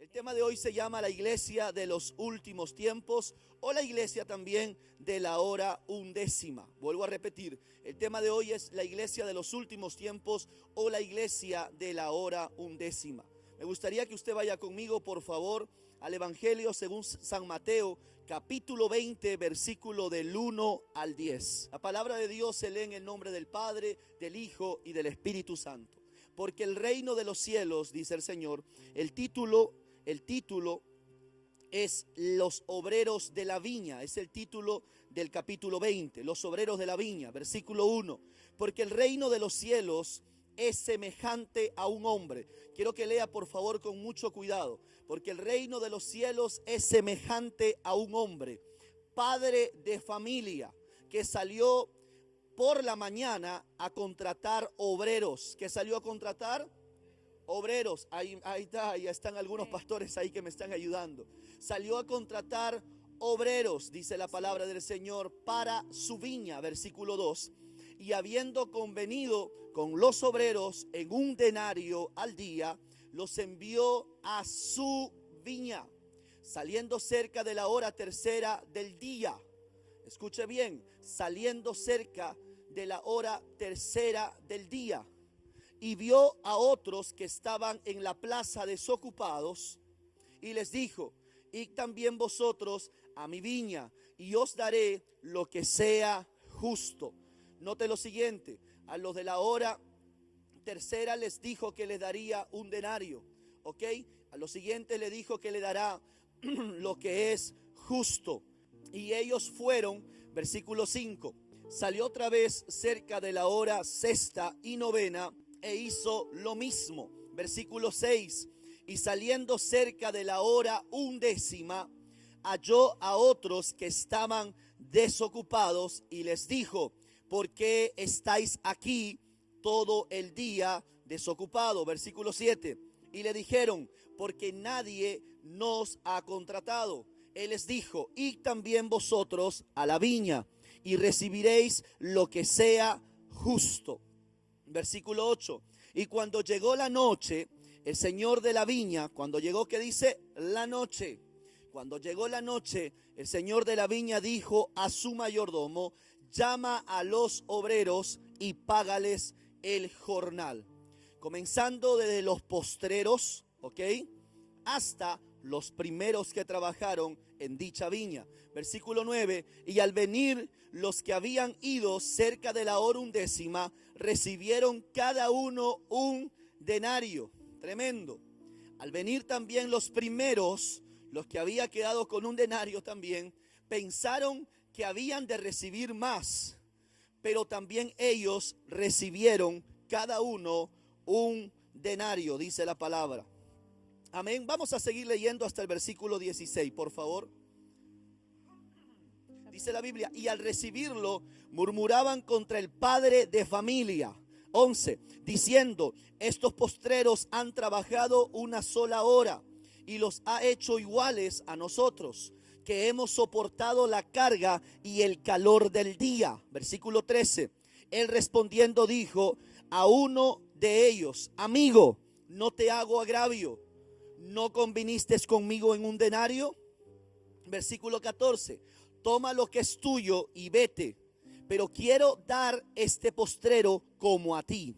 El tema de hoy se llama la iglesia de los últimos tiempos o la iglesia también de la hora undécima. Vuelvo a repetir, el tema de hoy es la iglesia de los últimos tiempos o la iglesia de la hora undécima. Me gustaría que usted vaya conmigo, por favor, al Evangelio según San Mateo, capítulo 20, versículo del 1 al 10. La palabra de Dios se lee en el nombre del Padre, del Hijo y del Espíritu Santo. Porque el reino de los cielos, dice el Señor, el título es los obreros de la viña, es el título del capítulo 20, los obreros de la viña, versículo 1. Porque el reino de los cielos es semejante a un hombre. Quiero que lea por favor con mucho cuidado. Porque el reino de los cielos es semejante a un hombre, padre de familia, que salió por la mañana a contratar obreros. ¿Qué salió a contratar? Obreros. Ahí está, ya están algunos pastores ahí que me están ayudando. Salió a contratar obreros, dice la palabra del Señor, para su viña, versículo 2. Y habiendo convenido con los obreros en un denario al día, los envió a su viña, saliendo cerca de la hora tercera del día. Escuche bien, saliendo cerca de la hora tercera del día. Y vio a otros que estaban en la plaza desocupados y les dijo: id también vosotros a mi viña y os daré lo que sea justo. Note lo siguiente, a los de la hora tercera les dijo que les daría un denario, ¿ok? A los siguientes le dijo que le dará lo que es justo. Y ellos fueron, versículo 5, salió otra vez cerca de la hora sexta y novena e hizo lo mismo. Versículo 6, y saliendo cerca de la hora undécima, halló a otros que estaban desocupados y les dijo: ¿por qué estáis aquí todo el día desocupado? Versículo 7, y le dijeron: porque nadie nos ha contratado. Él les dijo: id también vosotros a la viña y recibiréis lo que sea justo. Versículo 8, y cuando llegó la noche, el señor de la viña, cuando llegó, ¿qué dice? La noche. Cuando llegó la noche, el señor de la viña dijo a su mayordomo: llama a los obreros y págales el jornal. Comenzando desde los postreros, ¿ok? Hasta los primeros que trabajaron en dicha viña. Versículo 9, y al venir los que habían ido cerca de la hora undécima, recibieron cada uno un denario. Tremendo. Al venir también los primeros, los que había quedado con un denario también, pensaron que habían de recibir más, pero también ellos recibieron cada uno un denario, dice la palabra. Amén. Vamos a seguir leyendo hasta el versículo 16, por favor. Dice la Biblia: y al recibirlo murmuraban contra el padre de familia. 11, diciendo: estos postreros han trabajado una sola hora y los ha hecho iguales a nosotros, que hemos soportado la carga y el calor del día. Versículo 13, él respondiendo dijo a uno de ellos: amigo, no te hago agravio, ¿no conviniste conmigo en un denario? Versículo 14, toma lo que es tuyo y vete, pero quiero dar este postrero como a ti.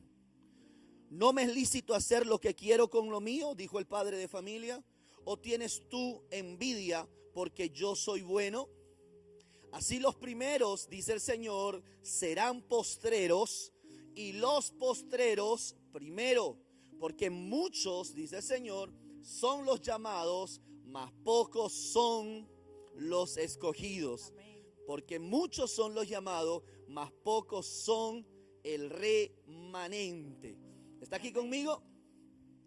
¿No me es lícito hacer lo que quiero con lo mío?, dijo el padre de familia. ¿O tienes tú envidia porque yo soy bueno? Así los primeros, dice el Señor, serán postreros, y los postreros primero. Porque muchos, dice el Señor, son los llamados, mas pocos son los escogidos. Porque muchos son los llamados, mas pocos son el remanente. ¿Está aquí conmigo?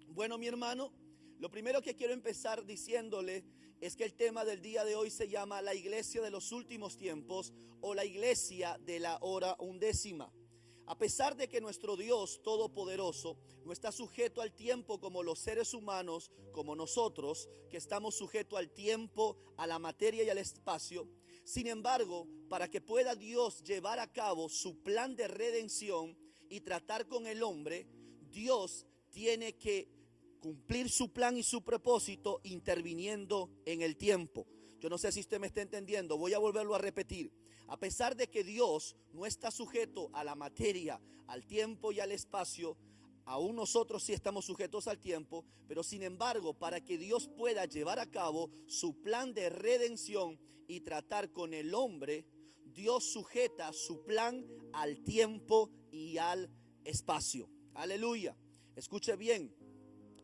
Bueno, mi hermano, lo primero que quiero empezar diciéndole es que el tema del día de hoy se llama la iglesia de los últimos tiempos o la iglesia de la hora undécima. A pesar de que nuestro Dios todopoderoso no está sujeto al tiempo como los seres humanos, como nosotros, que estamos sujetos al tiempo, a la materia y al espacio, sin embargo, para que pueda Dios llevar a cabo su plan de redención y tratar con el hombre, Dios tiene que cumplir su plan y su propósito interviniendo en el tiempo. Yo no sé si usted me está entendiendo, voy a volverlo a repetir. A pesar de que Dios no está sujeto a la materia, al tiempo y al espacio, aún nosotros sí estamos sujetos al tiempo, pero sin embargo, para que Dios pueda llevar a cabo su plan de redención y tratar con el hombre, Dios sujeta su plan al tiempo y al espacio. Aleluya. Escuche bien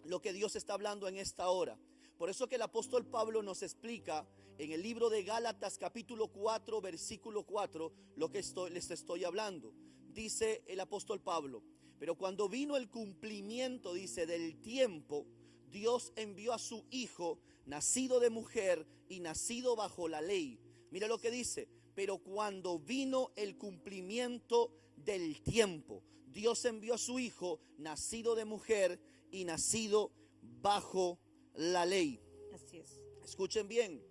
lo que Dios está hablando en esta hora. Por eso que el apóstol Pablo nos explica en el libro de Gálatas capítulo 4 versículo 4 lo que les estoy hablando. Dice el apóstol Pablo: pero cuando vino el cumplimiento, dice, del tiempo, Dios envió a su Hijo, nacido de mujer y nacido bajo la ley. Mira lo que dice: pero cuando vino el cumplimiento del tiempo, Dios envió a su Hijo, nacido de mujer y nacido bajo la ley. Así es. Escuchen bien.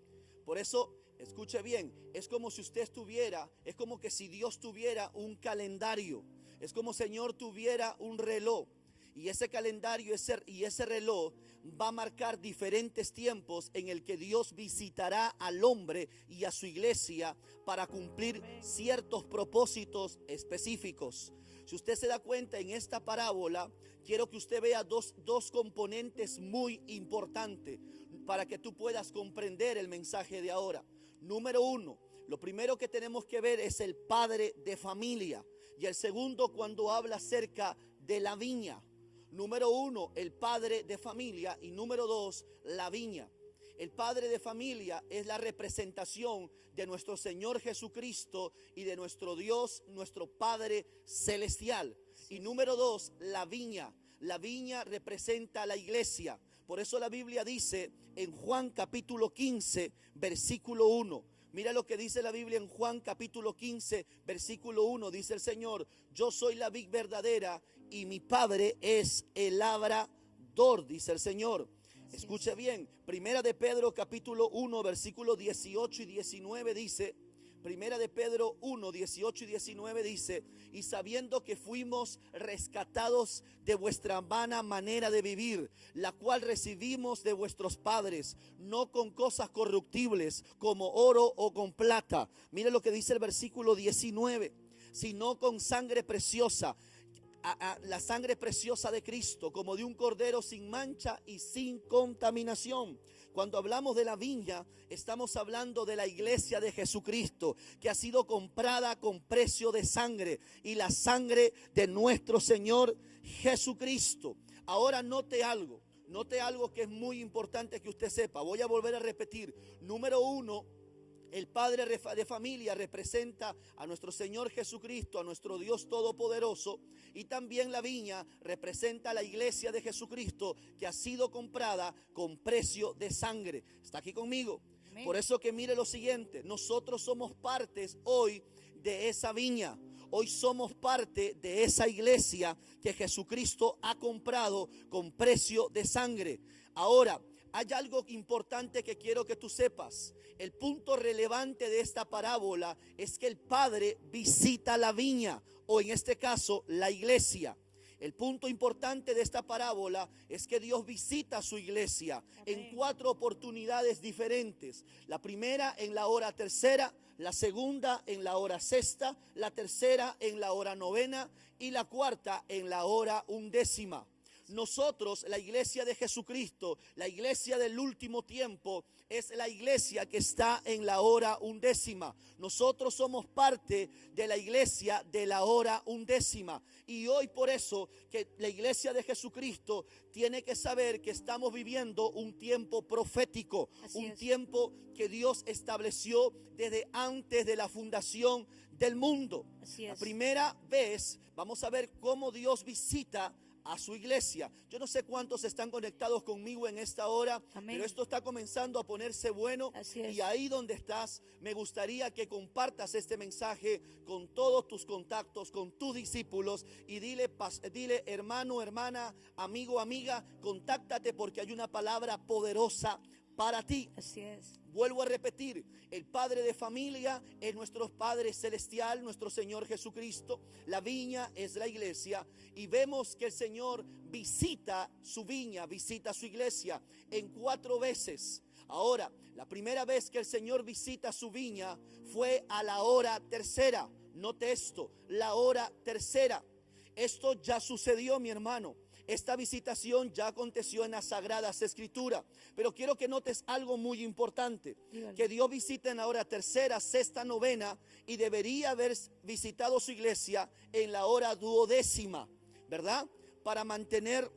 Por eso, escuche bien, es como si usted estuviera, es como que si Dios tuviera un calendario. Es como si el Señor tuviera un reloj. Y ese calendario y ese reloj va a marcar diferentes tiempos en el que Dios visitará al hombre y a su iglesia para cumplir ciertos propósitos específicos. Si usted se da cuenta en esta parábola, quiero que usted vea dos componentes muy importantes para que tú puedas comprender el mensaje de ahora. Número uno, lo primero que tenemos que ver es el padre de familia. Y el segundo, cuando habla acerca de la viña. Número uno, el padre de familia. Y número dos, la viña. El padre de familia es la representación de nuestro Señor Jesucristo y de nuestro Dios, nuestro Padre Celestial. Y número dos, la viña. La viña representa a la iglesia. Por eso la Biblia dice en Juan capítulo 15, versículo 1. Mira lo que dice la Biblia en Juan capítulo 15, versículo 1. Dice el Señor: yo soy la vid verdadera y mi Padre es el labrador, dice el Señor. Escuche bien, Primera de Pedro capítulo 1, versículo 18 y 19 dice, Primera de Pedro 1, 18 y 19 dice: y sabiendo que fuimos rescatados de vuestra vana manera de vivir, la cual recibimos de vuestros padres, no con cosas corruptibles como oro o con plata. Mire lo que dice el versículo 19, sino con sangre preciosa, la sangre preciosa de Cristo, como de un cordero sin mancha y sin contaminación. Cuando hablamos de la viña, estamos hablando de la iglesia de Jesucristo, que ha sido comprada con precio de sangre, y la sangre de nuestro Señor Jesucristo. Ahora note algo que es muy importante que usted sepa. Voy a volver a repetir. Número uno, el padre de familia representa a nuestro Señor Jesucristo, a nuestro Dios Todopoderoso. Y también la viña representa a la iglesia de Jesucristo, que ha sido comprada con precio de sangre. ¿Está aquí conmigo? Amén. Por eso que mire lo siguiente: nosotros somos partes hoy de esa viña. Hoy somos parte de esa iglesia que Jesucristo ha comprado con precio de sangre. Ahora, hay algo importante que quiero que tú sepas. El punto relevante de esta parábola es que el Padre visita la viña, o en este caso, la iglesia. El punto importante de esta parábola es que Dios visita a su iglesia en 4 oportunidades diferentes. La primera en la hora tercera, la segunda en la hora sexta, la tercera en la hora novena y la cuarta en la hora undécima. Nosotros, la iglesia de Jesucristo, la iglesia del último tiempo, es la iglesia que está en la hora undécima. Nosotros somos parte de la iglesia de la hora undécima. Y hoy por eso que la iglesia de Jesucristo tiene que saber que estamos viviendo un tiempo profético. Un tiempo que Dios estableció desde antes de la fundación del mundo. La primera vez vamos a ver cómo Dios visita a su iglesia. Yo no sé cuántos están conectados conmigo en esta hora, amén, pero esto está comenzando a ponerse bueno. Y ahí donde estás, me gustaría que compartas este mensaje con todos tus contactos, con tus discípulos, y dile hermano, hermana, amigo, amiga, contáctate, porque hay una palabra poderosa para ti. Así es. Vuelvo a repetir, el padre de familia es nuestro Padre Celestial, nuestro Señor Jesucristo. La viña es la iglesia y vemos que el Señor visita su viña, visita su iglesia en 4 veces. Ahora, la primera vez que el Señor visita su viña fue a la hora tercera. Note esto, la hora tercera. Esto ya sucedió, mi hermano. Esta visitación ya aconteció en las Sagradas Escrituras. Pero quiero que notes algo muy importante. Dígale. Que Dios visita en la hora tercera, sexta, novena. Y debería haber visitado su iglesia en la hora duodécima, ¿verdad? Para mantener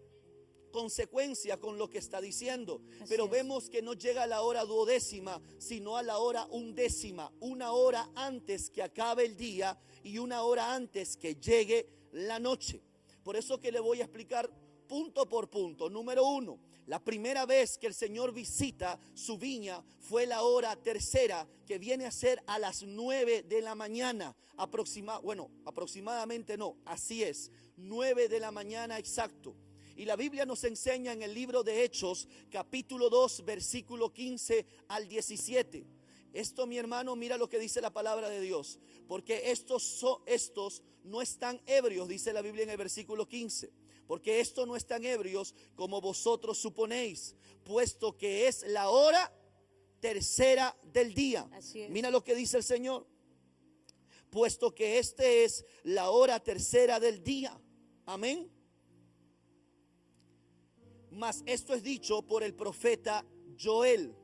consecuencia con lo que está diciendo. Pero vemos que no llega a la hora duodécima, sino a la hora undécima. Una hora antes que acabe el día y una hora antes que llegue la noche. Por eso que le voy a explicar punto por punto. Número 1, la primera vez que el Señor visita su viña fue la hora tercera, que viene a ser a las 9 de la mañana. Aproximadamente no, así es, 9 de la mañana exacto. Y la Biblia nos enseña en el libro de Hechos, capítulo 2, versículo 15 al 17. Esto, mi hermano, mira lo que dice la palabra de Dios. Porque estos no están ebrios, dice la Biblia en el versículo 15. Porque estos no están ebrios como vosotros suponéis, puesto que es la hora tercera del día. Así es. Mira lo que dice el Señor. Puesto que este es la hora tercera del día. Amén. Mas esto es dicho por el profeta Joel.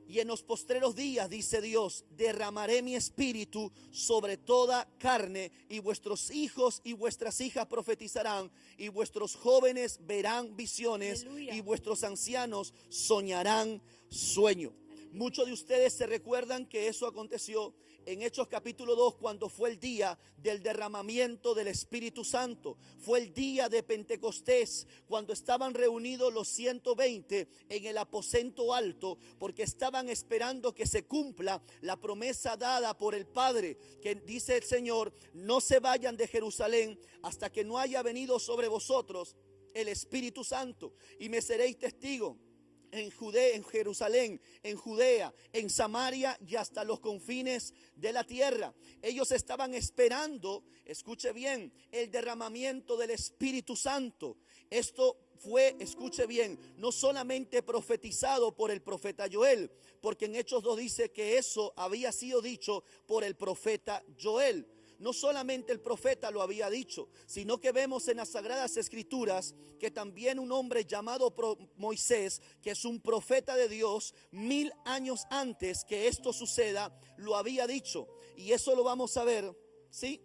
Y en los postreros días, dice Dios, derramaré mi espíritu sobre toda carne, y vuestros hijos y vuestras hijas profetizarán, y vuestros jóvenes verán visiones, Aleluya. y vuestros ancianos soñarán sueños. Muchos de ustedes se recuerdan que eso aconteció en Hechos capítulo 2, cuando fue el día del derramamiento del Espíritu Santo. Fue el día de Pentecostés, cuando estaban reunidos los 120 en el aposento alto, porque estaban esperando que se cumpla la promesa dada por el Padre, que dice el Señor: no se vayan de Jerusalén hasta que no haya venido sobre vosotros el Espíritu Santo, y me seréis testigos en Jerusalén, en Judea, en Samaria y hasta los confines de la tierra. Ellos estaban esperando, escuche bien, el derramamiento del Espíritu Santo. Esto fue, escuche bien, no solamente profetizado por el profeta Joel, porque en Hechos 2 dice que eso había sido dicho por el profeta Joel. No solamente el profeta lo había dicho, sino que vemos en las Sagradas Escrituras que también un hombre llamado Moisés, que es un profeta de Dios, 1000 años antes que esto suceda, lo había dicho. Y eso lo vamos a ver, ¿sí?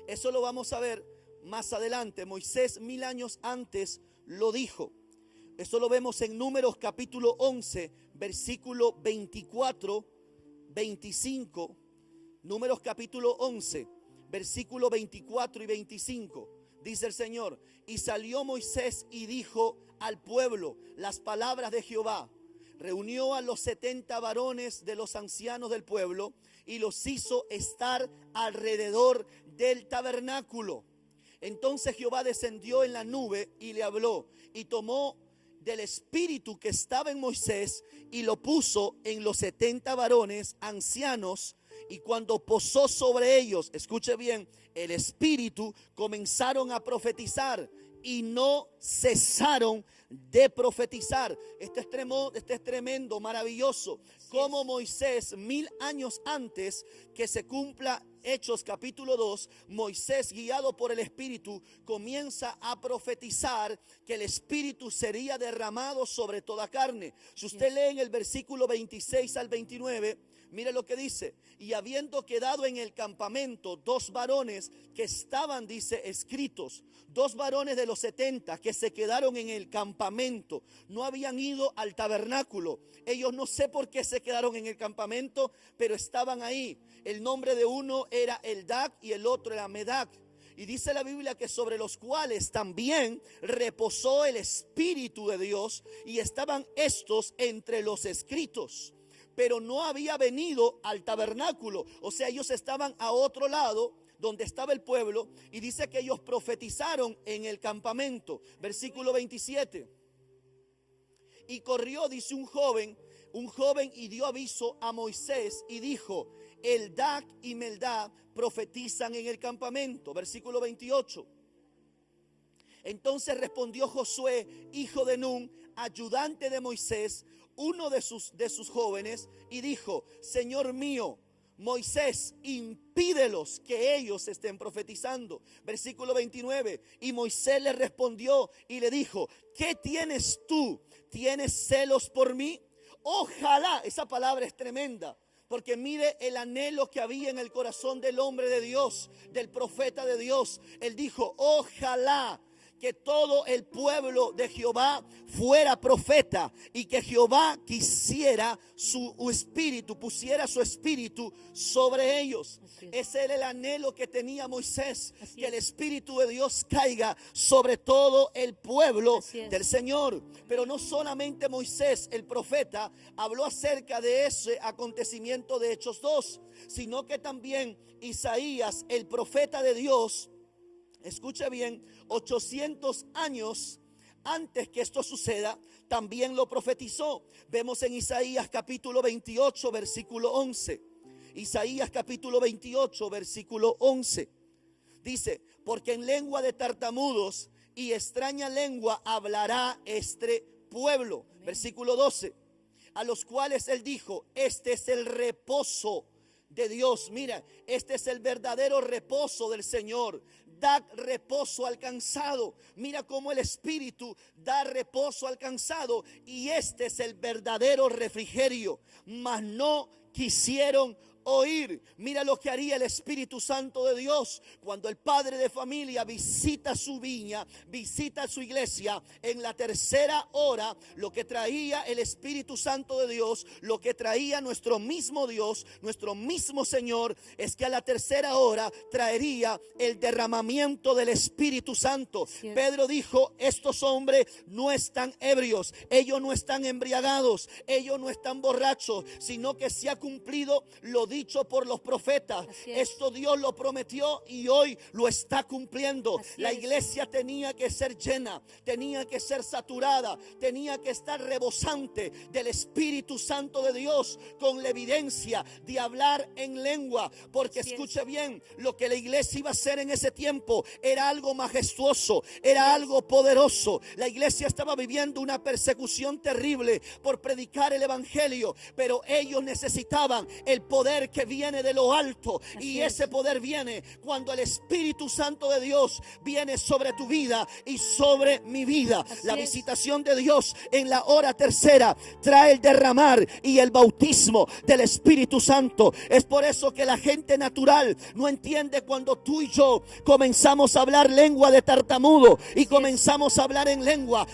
Eso lo vamos a ver más adelante. Moisés 1000 años antes lo dijo. Esto lo vemos en Números capítulo 11, versículo 24, 25. Números capítulo 11, versículo 24 y 25. Dice el Señor: y salió Moisés y dijo al pueblo las palabras de Jehová. Reunió a los 70 varones de los ancianos del pueblo y los hizo estar alrededor del tabernáculo. Entonces Jehová descendió en la nube y le habló, y tomó del espíritu que estaba en Moisés y lo puso en los 70 varones ancianos. Y cuando posó sobre ellos, escuche bien, el espíritu, comenzaron a profetizar y no cesaron de profetizar. Este es tremendo, maravilloso. Como Moisés, 1000 años antes que se cumpla Hechos capítulo 2, Moisés, guiado por el Espíritu, comienza a profetizar que el Espíritu sería derramado sobre toda carne. Si usted lee en el versículo 26 al 29, mire lo que dice: y habiendo quedado en el campamento 2 varones que estaban, dice, escritos, 2 varones de los 70 que se quedaron en el campamento, no habían ido al tabernáculo. Ellos no sé por qué se quedaron en el campamento, pero estaban ahí. El nombre de uno era Eldac y el otro era Medac. Y dice la Biblia que sobre los cuales también reposó el Espíritu de Dios, y estaban estos entre los escritos, pero no había venido al tabernáculo. O sea, ellos estaban a otro lado donde estaba el pueblo, y dice que ellos profetizaron en el campamento. Versículo 27. y corrió, dice un joven y dio aviso a Moisés y dijo: Eldac y Meldad profetizan en el campamento. Versículo 28. Entonces respondió Josué, hijo de Nun, ayudante de Moisés, uno de sus jóvenes, y dijo: Señor mío, Moisés, impídelos que ellos estén profetizando. Versículo 29. Y Moisés le respondió y le dijo: ¿qué tienes tú? ¿Tienes celos por mí? Ojalá, esa palabra es tremenda, porque mire el anhelo que había en el corazón del hombre de Dios, del profeta de Dios. Él dijo: ojalá que todo el pueblo de Jehová fuera profeta y que Jehová quisiera su espíritu, pusiera su espíritu sobre ellos. Ese era el anhelo que tenía Moisés, que el espíritu de Dios caiga sobre todo el pueblo del Señor. Pero no solamente Moisés, el profeta, habló acerca de ese acontecimiento de Hechos 2, sino que también Isaías, el profeta de Dios, escuche bien, 800 años antes que esto suceda, también lo profetizó. Vemos en Isaías capítulo 28, versículo 11. Isaías capítulo 28, versículo 11. Dice: porque en lengua de tartamudos y extraña lengua hablará este pueblo. Versículo 12. A los cuales él dijo: este es el reposo de Dios. Mira, este es el verdadero reposo del Señor. Da reposo al cansado. Mira cómo el Espíritu da reposo al cansado. Y este es el verdadero refrigerio. Mas no quisieron oír. Mira lo que haría el Espíritu Santo de Dios cuando el padre de familia visita su viña, visita su iglesia. En la tercera hora, lo que traía el Espíritu Santo de Dios, lo que traía nuestro mismo Dios, nuestro mismo Señor, es que a la tercera hora traería el derramamiento del Espíritu Santo. Pedro dijo: estos hombres no están ebrios, ellos no están embriagados, ellos no están borrachos, sino que se ha cumplido lo dicho por los profetas. Esto Dios lo prometió y hoy lo está cumpliendo. La iglesia tenía que ser llena, tenía que ser saturada, tenía que estar rebosante del Espíritu Santo de Dios, con la evidencia de hablar en lengua. Porque escuche bien, lo que la iglesia iba a hacer en ese tiempo era algo majestuoso, era algo poderoso. La iglesia estaba viviendo una persecución terrible por predicar el evangelio, pero ellos necesitaban el poder que viene de lo alto. Y ese poder viene cuando el Espíritu Santo de Dios viene sobre tu vida y sobre mi vida. La visitación de Dios en la hora tercera trae el derramar y el bautismo del Espíritu Santo. Es por eso que la gente natural no entiende cuando tú y yo comenzamos a hablar lengua de tartamudo y comenzamos a hablar en lengua.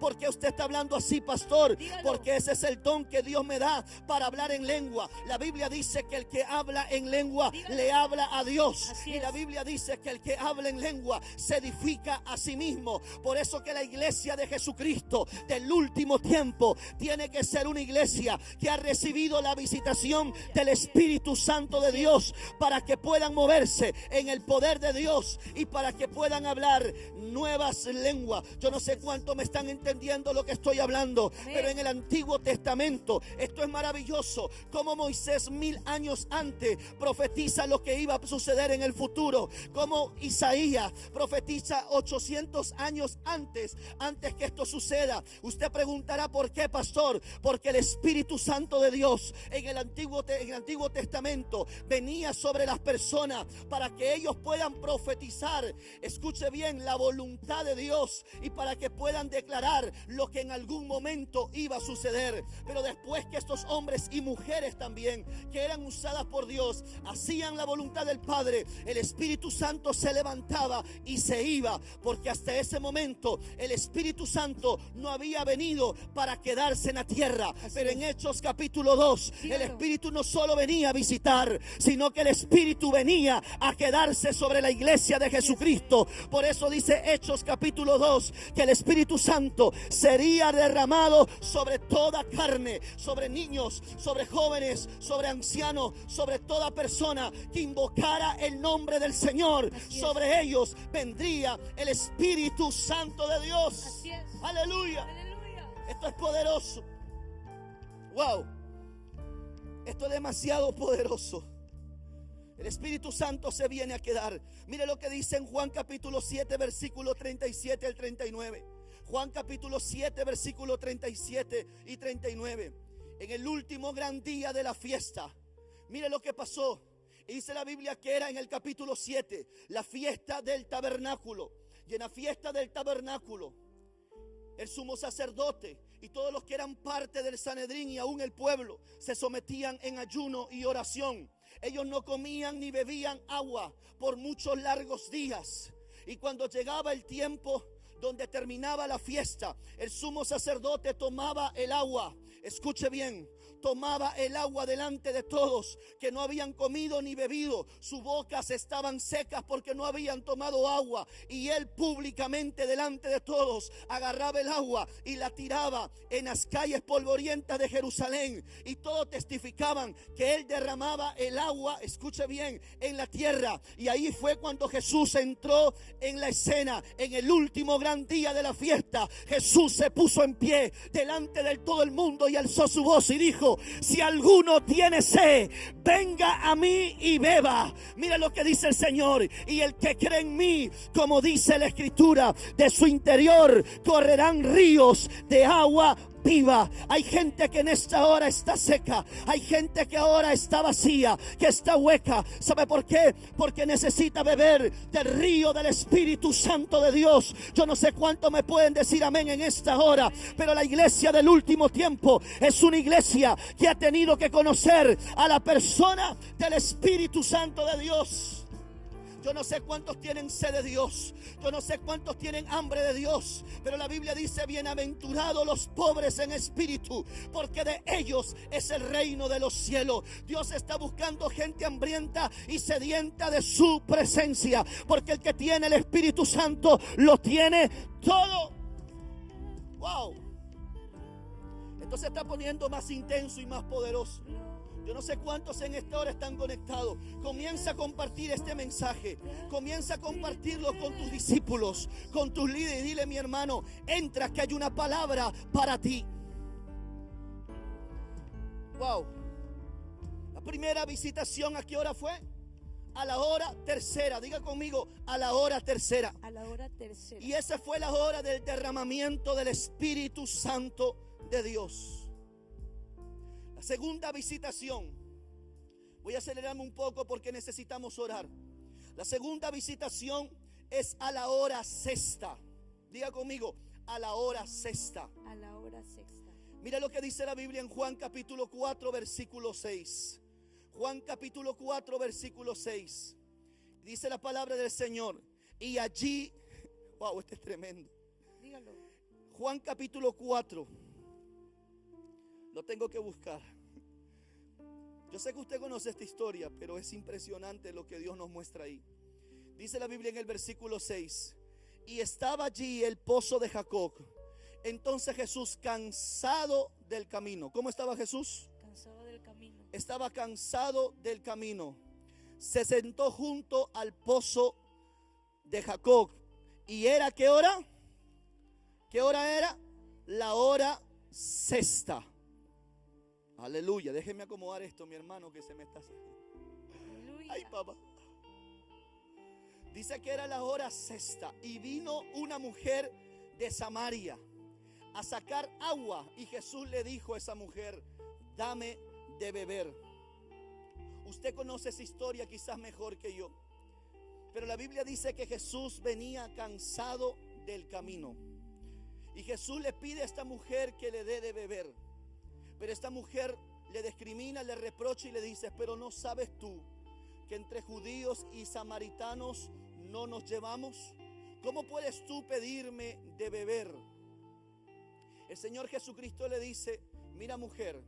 ¿Por qué usted está hablando así, pastor? Porque ese es el don que Dios me da para hablar en lengua. La Biblia dice que el que habla en lengua le habla a Dios. Y la Biblia dice que el que habla en lengua se edifica a sí mismo. Por eso que la iglesia de Jesucristo del último tiempo tiene que ser una iglesia que ha recibido la visitación del Espíritu Santo de Dios, para que puedan moverse en el poder de Dios y para que puedan hablar nuevas lenguas. Yo no sé cuánto me están entendiendo lo que estoy hablando, pero en el Antiguo Testamento esto es maravilloso, como Moisés 1000 años antes profetiza lo que iba a suceder en el futuro, como Isaías profetiza 800 años antes que esto suceda. Usted preguntará: ¿por qué, pastor? Porque el Espíritu Santo de Dios en el Antiguo Testamento venía sobre las personas para que ellos puedan profetizar, escuche bien, la voluntad de Dios, y para que puedan declarar lo que en algún momento iba a suceder. Pero después que estos hombres y mujeres también, que eran usadas por Dios, hacían la voluntad del Padre, el Espíritu Santo se levantaba y se iba, porque hasta ese momento el Espíritu Santo no había venido para quedarse en la tierra. Pero en Hechos capítulo 2, el Espíritu no solo venía a visitar, sino que el Espíritu venía a quedarse sobre la iglesia de Jesucristo. Por eso dice Hechos capítulo 2 que el Espíritu Santo sería derramado sobre toda carne, sobre niños, sobre jóvenes, sobre ancianos, sobre toda persona que invocara el nombre del Señor. Sobre ellos vendría el Espíritu Santo de Dios. Así es. Aleluya. Aleluya. Esto es poderoso. Wow. Esto es demasiado poderoso. El Espíritu Santo se viene a quedar. Mire lo que dice en Juan capítulo 7, versículo 37 al 39. Juan capítulo 7, versículo 37 y 39. En el último gran día de la fiesta, mire lo que pasó. Y dice la Biblia que era en el capítulo 7, la fiesta del tabernáculo. Y en la fiesta del tabernáculo, el sumo sacerdote y todos los que eran parte del Sanedrín y aún el pueblo se sometían en ayuno y oración. Ellos no comían ni bebían agua por muchos largos días. Y cuando llegaba el tiempo donde terminaba la fiesta, el sumo sacerdote tomaba el agua. Escuche bien. Tomaba el agua delante de todos que no habían comido ni bebido. Sus bocas estaban secas porque no habían tomado agua. Y él públicamente delante de todos agarraba el agua y la tiraba en las calles polvorientas de Jerusalén. Y todos testificaban que él derramaba el agua, escuche bien, en la tierra. Y ahí fue cuando Jesús entró en la escena. En el último gran día de la fiesta, Jesús se puso en pie delante de todo el mundo y alzó su voz y dijo: si alguno tiene sed, venga a mí y beba. Mira lo que dice el Señor: y el que cree en mí, como dice la Escritura, de su interior correrán ríos de agua viva. Hay gente que en esta hora está seca. Hay gente que ahora está vacía, que está hueca. ¿Sabe por qué? Porque necesita beber del río del Espíritu Santo de Dios. Yo no sé cuánto me pueden decir amén en esta hora, pero la iglesia del último tiempo es una iglesia que ha tenido que conocer a la persona del Espíritu Santo de Dios. Yo no sé cuántos tienen sed de Dios. Yo no sé cuántos tienen hambre de Dios. Pero la Biblia dice: bienaventurados los pobres en espíritu, porque de ellos es el reino de los cielos. Dios está buscando gente hambrienta y sedienta de su presencia, porque el que tiene el Espíritu Santo lo tiene todo. Wow. Esto se está poniendo más intenso y más poderoso. Yo no sé cuántos en esta hora están conectados. Comienza a compartir este mensaje. Comienza a compartirlo con tus discípulos, con tus líderes. Y dile: mi hermano, entra, que hay una palabra para ti. Wow. La primera visitación, ¿a qué hora fue? A la hora tercera. Diga conmigo: a la hora tercera. A la hora tercera. Y esa fue la hora del derramamiento del Espíritu Santo de Dios. La segunda visitación, voy a acelerarme un poco porque necesitamos orar. La segunda visitación es a la hora sexta. Diga conmigo: a la hora sexta. A la hora sexta. Mira lo que dice la Biblia en Juan capítulo 4, versículo 6. Juan capítulo 4, versículo 6. Dice la palabra del Señor: y allí, wow, este es tremendo. Dígalo. Juan capítulo 4. Lo tengo que buscar. Yo sé que usted conoce esta historia, pero es impresionante lo que Dios nos muestra ahí. Dice la Biblia en el versículo 6: y estaba allí el pozo de Jacob. Entonces Jesús, cansado del camino. ¿Cómo estaba Jesús? Cansado del camino. Estaba cansado del camino. Se sentó junto al pozo de Jacob. ¿Y era qué hora? ¿Qué hora era? La hora sexta. Aleluya. Déjeme acomodar esto, mi hermano, que se me está saliendo. Aleluya. Ay, papá. Dice que era la hora sexta. Y vino una mujer de Samaria a sacar agua. Y Jesús le dijo a esa mujer: dame de beber. Usted conoce esa historia quizás mejor que yo. Pero la Biblia dice que Jesús venía cansado del camino. Y Jesús le pide a esta mujer que le dé de beber. Pero esta mujer le discrimina, le reprocha y le dice: pero ¿no sabes tú que entre judíos y samaritanos no nos llevamos? ¿Cómo puedes tú pedirme de beber? El Señor Jesucristo le dice: mira, mujer,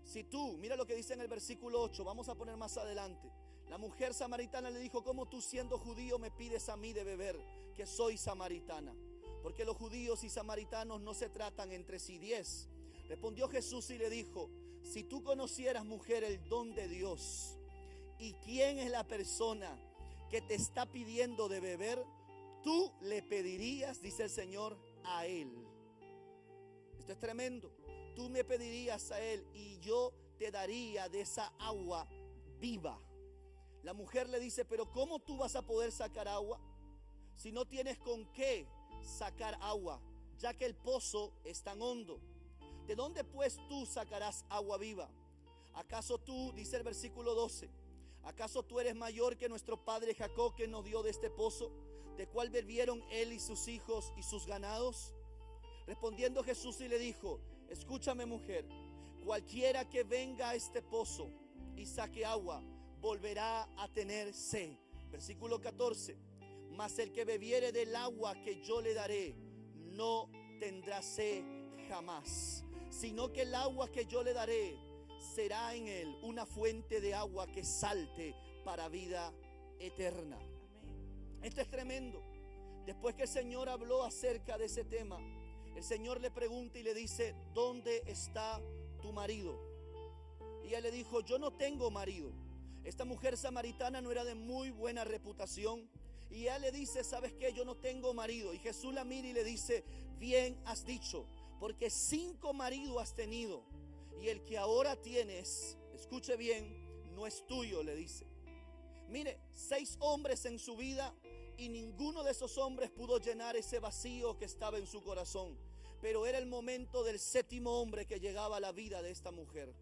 si tú, mira lo que dice en el versículo 8, vamos a poner más adelante. La mujer samaritana le dijo: ¿cómo tú, siendo judío, me pides a mí de beber, que soy samaritana? porque los judíos y samaritanos no se tratan entre sí. 10. Respondió Jesús y le dijo: si tú conocieras, mujer, el don de Dios y quién es la persona que te está pidiendo de beber, tú le pedirías, dice el Señor, a él. Esto es tremendo. Tú me pedirías a él y yo te daría de esa agua viva. La mujer le dice: pero ¿cómo tú vas a poder sacar agua si no tienes con qué sacar agua, ya que el pozo es tan hondo? ¿De dónde pues tú sacarás agua viva? ¿Acaso tú, dice el versículo 12, acaso tú eres mayor que nuestro padre Jacob, que nos dio de este pozo, de cual bebieron él y sus hijos y sus ganados? Respondiendo Jesús y le dijo: escúchame, mujer, cualquiera que venga a este pozo y saque agua, volverá a tener sed. Versículo 14. Mas el que bebiere del agua que yo le daré, no tendrá sed jamás, sino que el agua que yo le daré será en él una fuente de agua que salte para vida eterna. Esto es tremendo. Después que el Señor habló acerca de ese tema, el Señor le pregunta y le dice: ¿dónde está tu marido? Y ella le dijo: yo no tengo marido. Esta mujer samaritana no era de muy buena reputación. Y ella le dice: ¿sabes qué? Yo no tengo marido. Y Jesús la mira y le dice: bien has dicho, porque 5 maridos has tenido, y el que ahora tienes, escuche bien, no es tuyo, le dice. Mire, 6 hombres en su vida, y ninguno de esos hombres pudo llenar ese vacío que estaba en su corazón. Pero era el momento del 7º hombre que llegaba a la vida de esta mujer.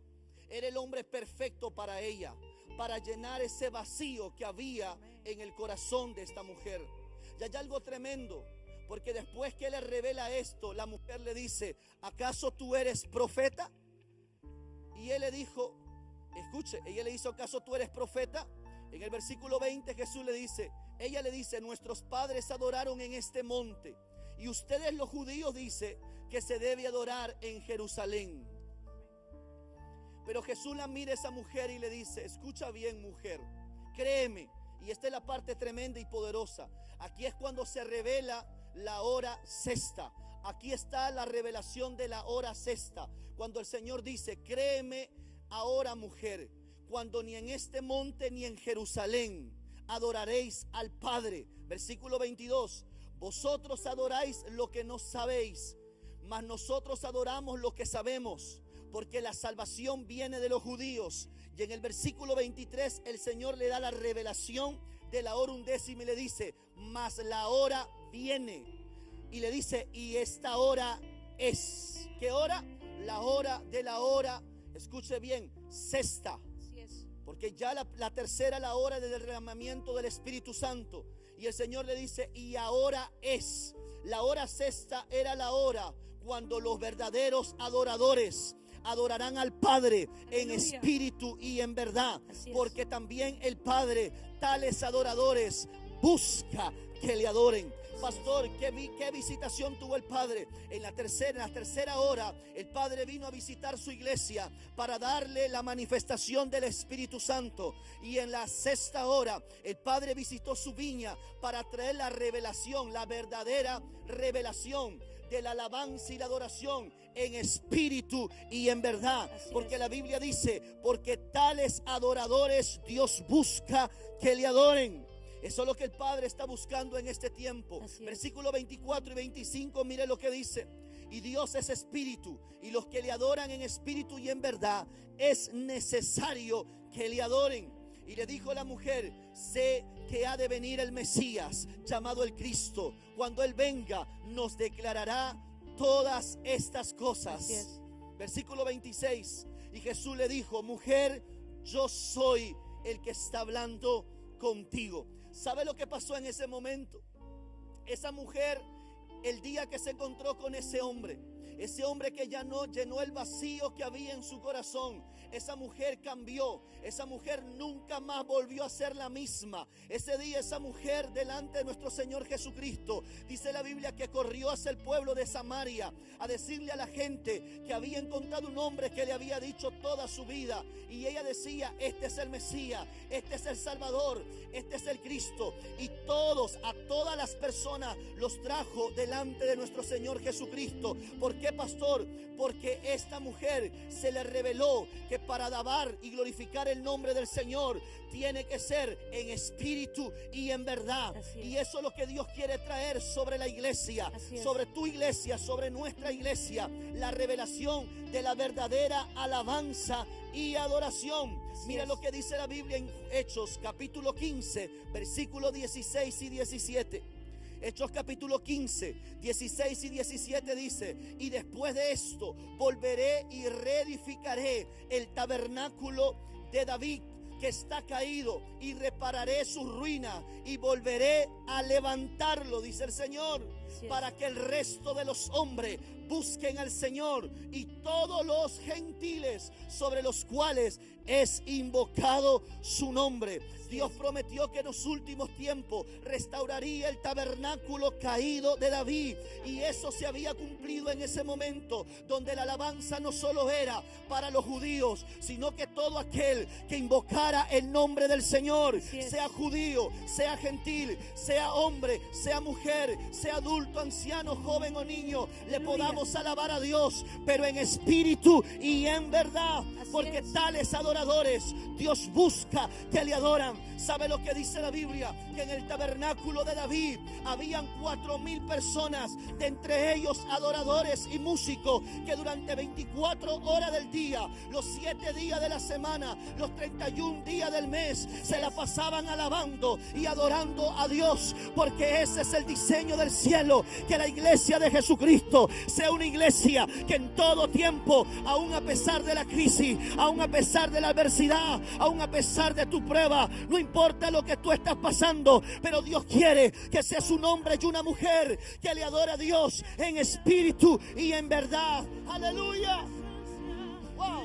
Era el hombre perfecto para ella, para llenar ese vacío que había en el corazón de esta mujer. Y hay algo tremendo, porque después que le revela esto, la mujer le dice: ¿acaso tú eres profeta? Y él le dijo, escuche, ella le dice: ¿acaso tú eres profeta? En el versículo 20 Jesús le dice, ella le dice: nuestros padres adoraron en este monte, y ustedes los judíos dicen que se debe adorar en Jerusalén. Pero Jesús la mira a esa mujer y le dice: escucha bien, mujer, créeme. Y esta es la parte tremenda y poderosa. Aquí es cuando se revela la hora sexta. Aquí está la revelación de la hora sexta, cuando el Señor dice: créeme ahora, mujer, cuando ni en este monte ni en Jerusalén adoraréis al Padre. Versículo 22. Vosotros adoráis lo que no sabéis, mas nosotros adoramos lo que sabemos, porque la salvación viene de los judíos. Y en el versículo 23 el Señor le da la revelación de la hora 11 y le dice: mas la hora viene. Y le dice: y esta hora es. ¿Qué hora? La hora de la hora, escuche bien, sexta. Así es. Porque ya la tercera, la hora del derramamiento del Espíritu Santo. Y el Señor le dice: y ahora es. La hora sexta era la hora cuando los verdaderos adoradores adorarán al Padre en Aleluya. espíritu y en verdad. Así es. Porque también el Padre tales adoradores busca que le adoren. Pastor, ¿qué visitación tuvo el Padre? En la tercera hora, el Padre vino a visitar su iglesia para darle la manifestación del Espíritu Santo. Y en la sexta hora, el Padre visitó su viña para traer la revelación, la verdadera revelación de la alabanza y la adoración en espíritu y en verdad. Así porque es. la Biblia dice: porque tales adoradores Dios busca que le adoren. Eso es lo que el Padre está buscando en este tiempo. Así es. Versículo 24 y 25, mire lo que dice: y Dios es espíritu, y los que le adoran en espíritu y en verdad es necesario que le adoren. Y le dijo la mujer: sé que ha de venir el Mesías, llamado el Cristo. Cuando Él venga, nos declarará todas estas cosas. Así es. Versículo 26. Y Jesús le dijo: mujer, yo soy el que está hablando contigo. ¿Sabe lo que pasó en ese momento? Esa mujer, el día que se encontró con ese hombre, Ese hombre que ya no llenó el vacío que había en su corazón. Esa mujer cambió. Esa mujer nunca más volvió a ser la misma. Ese día esa mujer delante de nuestro Señor Jesucristo, dice la Biblia que corrió hacia el pueblo de Samaria a decirle a la gente que había encontrado un hombre que le había dicho toda su vida. Y ella decía: este es el Mesías, este es el Salvador, este es el Cristo. Y a todas las personas los trajo delante de nuestro Señor Jesucristo. ¿Por qué, pastor? Porque esta mujer se le reveló que para alabar y glorificar el nombre del Señor tiene que ser en espíritu y en verdad. Y eso es lo que Dios quiere traer sobre la iglesia, sobre tu iglesia, sobre nuestra iglesia. La revelación de la verdadera alabanza y adoración. Mira lo que dice la Biblia en Hechos capítulo 15, versículos 16 y 17. Hechos capítulo 15, 16 y 17 dice: y después de esto volveré y reedificaré el tabernáculo de David que está caído, y repararé su ruina y volveré a levantarlo, dice el Señor, para que el resto de los hombres busquen al Señor y todos los gentiles sobre los cuales es invocado su nombre. Dios prometió que en los últimos tiempos restauraría el tabernáculo caído de David, y eso se había cumplido en ese momento, donde la alabanza no solo era para los judíos, sino que todo aquel que invocara el nombre del Señor, sea judío, sea gentil, sea hombre, sea mujer, sea adulto, anciano, joven o niño, le podamos alabar a Dios, pero en espíritu y en verdad, porque tales adoradores Dios busca que le adoran. ¿Sabe lo que dice la Biblia? Que en el tabernáculo de David habían 4,000 personas, de entre ellos adoradores y músicos, que durante 24 horas del día, los 7 días de la semana, los 31 días del mes, se la pasaban alabando y adorando a Dios, porque ese es el diseño del cielo, que la iglesia de Jesucristo sea una iglesia que en todo tiempo, aún a pesar de la crisis, aún a pesar de la adversidad, aún a pesar de tu prueba, no importa lo que tú estás pasando, pero Dios quiere que seas un hombre y una mujer que le adore a Dios en espíritu y en verdad. Aleluya. Wow.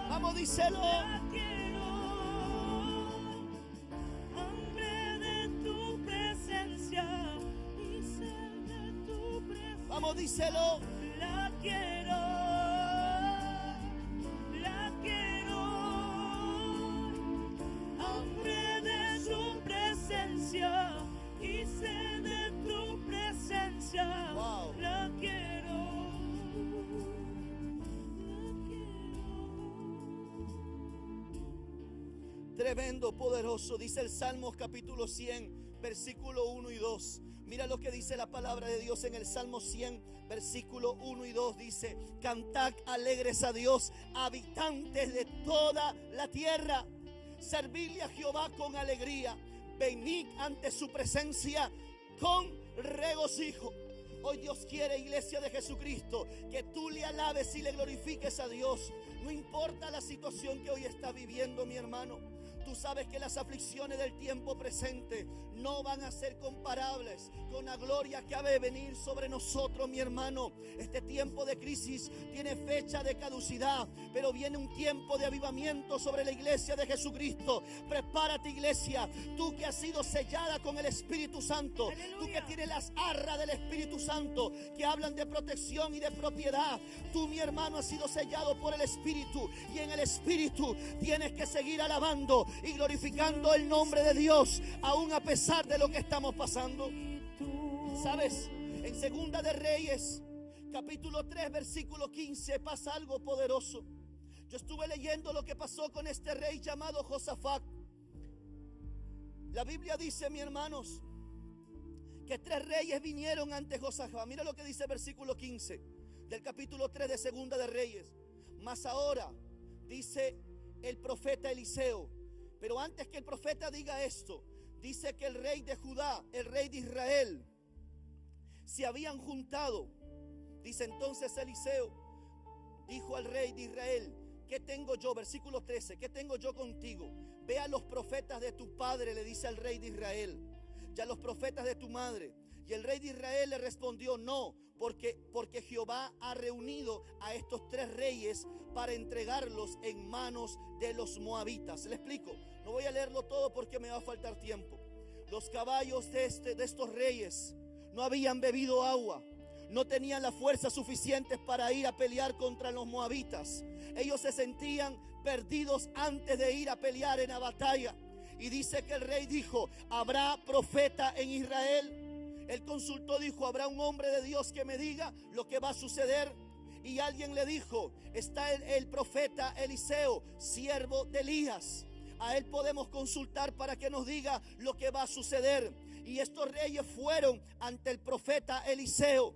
Vamos, díselo. Vamos, díselo. La quiero, hambre de su presencia y sed de tu presencia. Wow. La quiero, Tremendo, poderoso. Dice el Salmos capítulo 100, versículo 1 y 2. Mira lo que dice la palabra de Dios en el Salmo 100, versículo 1 y 2. Dice: cantad alegres a Dios, habitantes de toda la tierra. Servidle a Jehová con alegría. Venid ante su presencia con regocijo. Hoy Dios quiere, iglesia de Jesucristo, que tú le alabes y le glorifiques a Dios. No importa la situación que hoy está viviendo, mi hermano. Tú sabes que las aflicciones del tiempo presente no van a ser comparables con la gloria que ha de venir sobre nosotros, mi hermano. Este tiempo de crisis tiene fecha de caducidad, pero viene un tiempo de avivamiento sobre la iglesia de Jesucristo. Prepárate, iglesia, tú que has sido sellada con el Espíritu Santo. Aleluya. Tú que tienes las arras del Espíritu Santo que hablan de protección y de propiedad. Tú, mi hermano, has sido sellado por el Espíritu, y en el Espíritu tienes que seguir alabando y glorificando el nombre de Dios, aún a pesar de lo que estamos pasando. ¿Sabes? En Segunda de Reyes, capítulo 3, versículo 15, pasa algo poderoso. Yo estuve leyendo lo que pasó con este rey llamado Josafat. La Biblia dice, mis hermanos, que 3 reyes vinieron ante Josafat. Mira lo que dice el versículo 15 del capítulo 3 de Segunda de Reyes. Mas ahora, dice el profeta Eliseo. Pero antes que el profeta diga esto, dice que el rey de Judá, el rey de Israel, se habían juntado. Dice entonces Eliseo, dijo al rey de Israel: ¿qué tengo yo? Versículo 13, ¿qué tengo yo contigo? Ve a los profetas de tu padre, le dice al rey de Israel, y a los profetas de tu madre, Y el rey de Israel le respondió: no, porque Jehová ha reunido a estos 3 reyes para entregarlos en manos de los moabitas. Le explico, no voy a leerlo todo porque me va a faltar tiempo. Los caballos de estos reyes no habían bebido agua, no tenían la fuerza suficiente para ir a pelear contra los moabitas. Ellos se sentían perdidos antes de ir a pelear en la batalla. Y dice que el rey dijo: ¿habrá profeta en Israel? Él consultó, dijo: ¿habrá un hombre de Dios que me diga lo que va a suceder? Y alguien le dijo: está el profeta Eliseo, siervo de Elías. A él podemos consultar para que nos diga lo que va a suceder. Y estos reyes fueron ante el profeta Eliseo.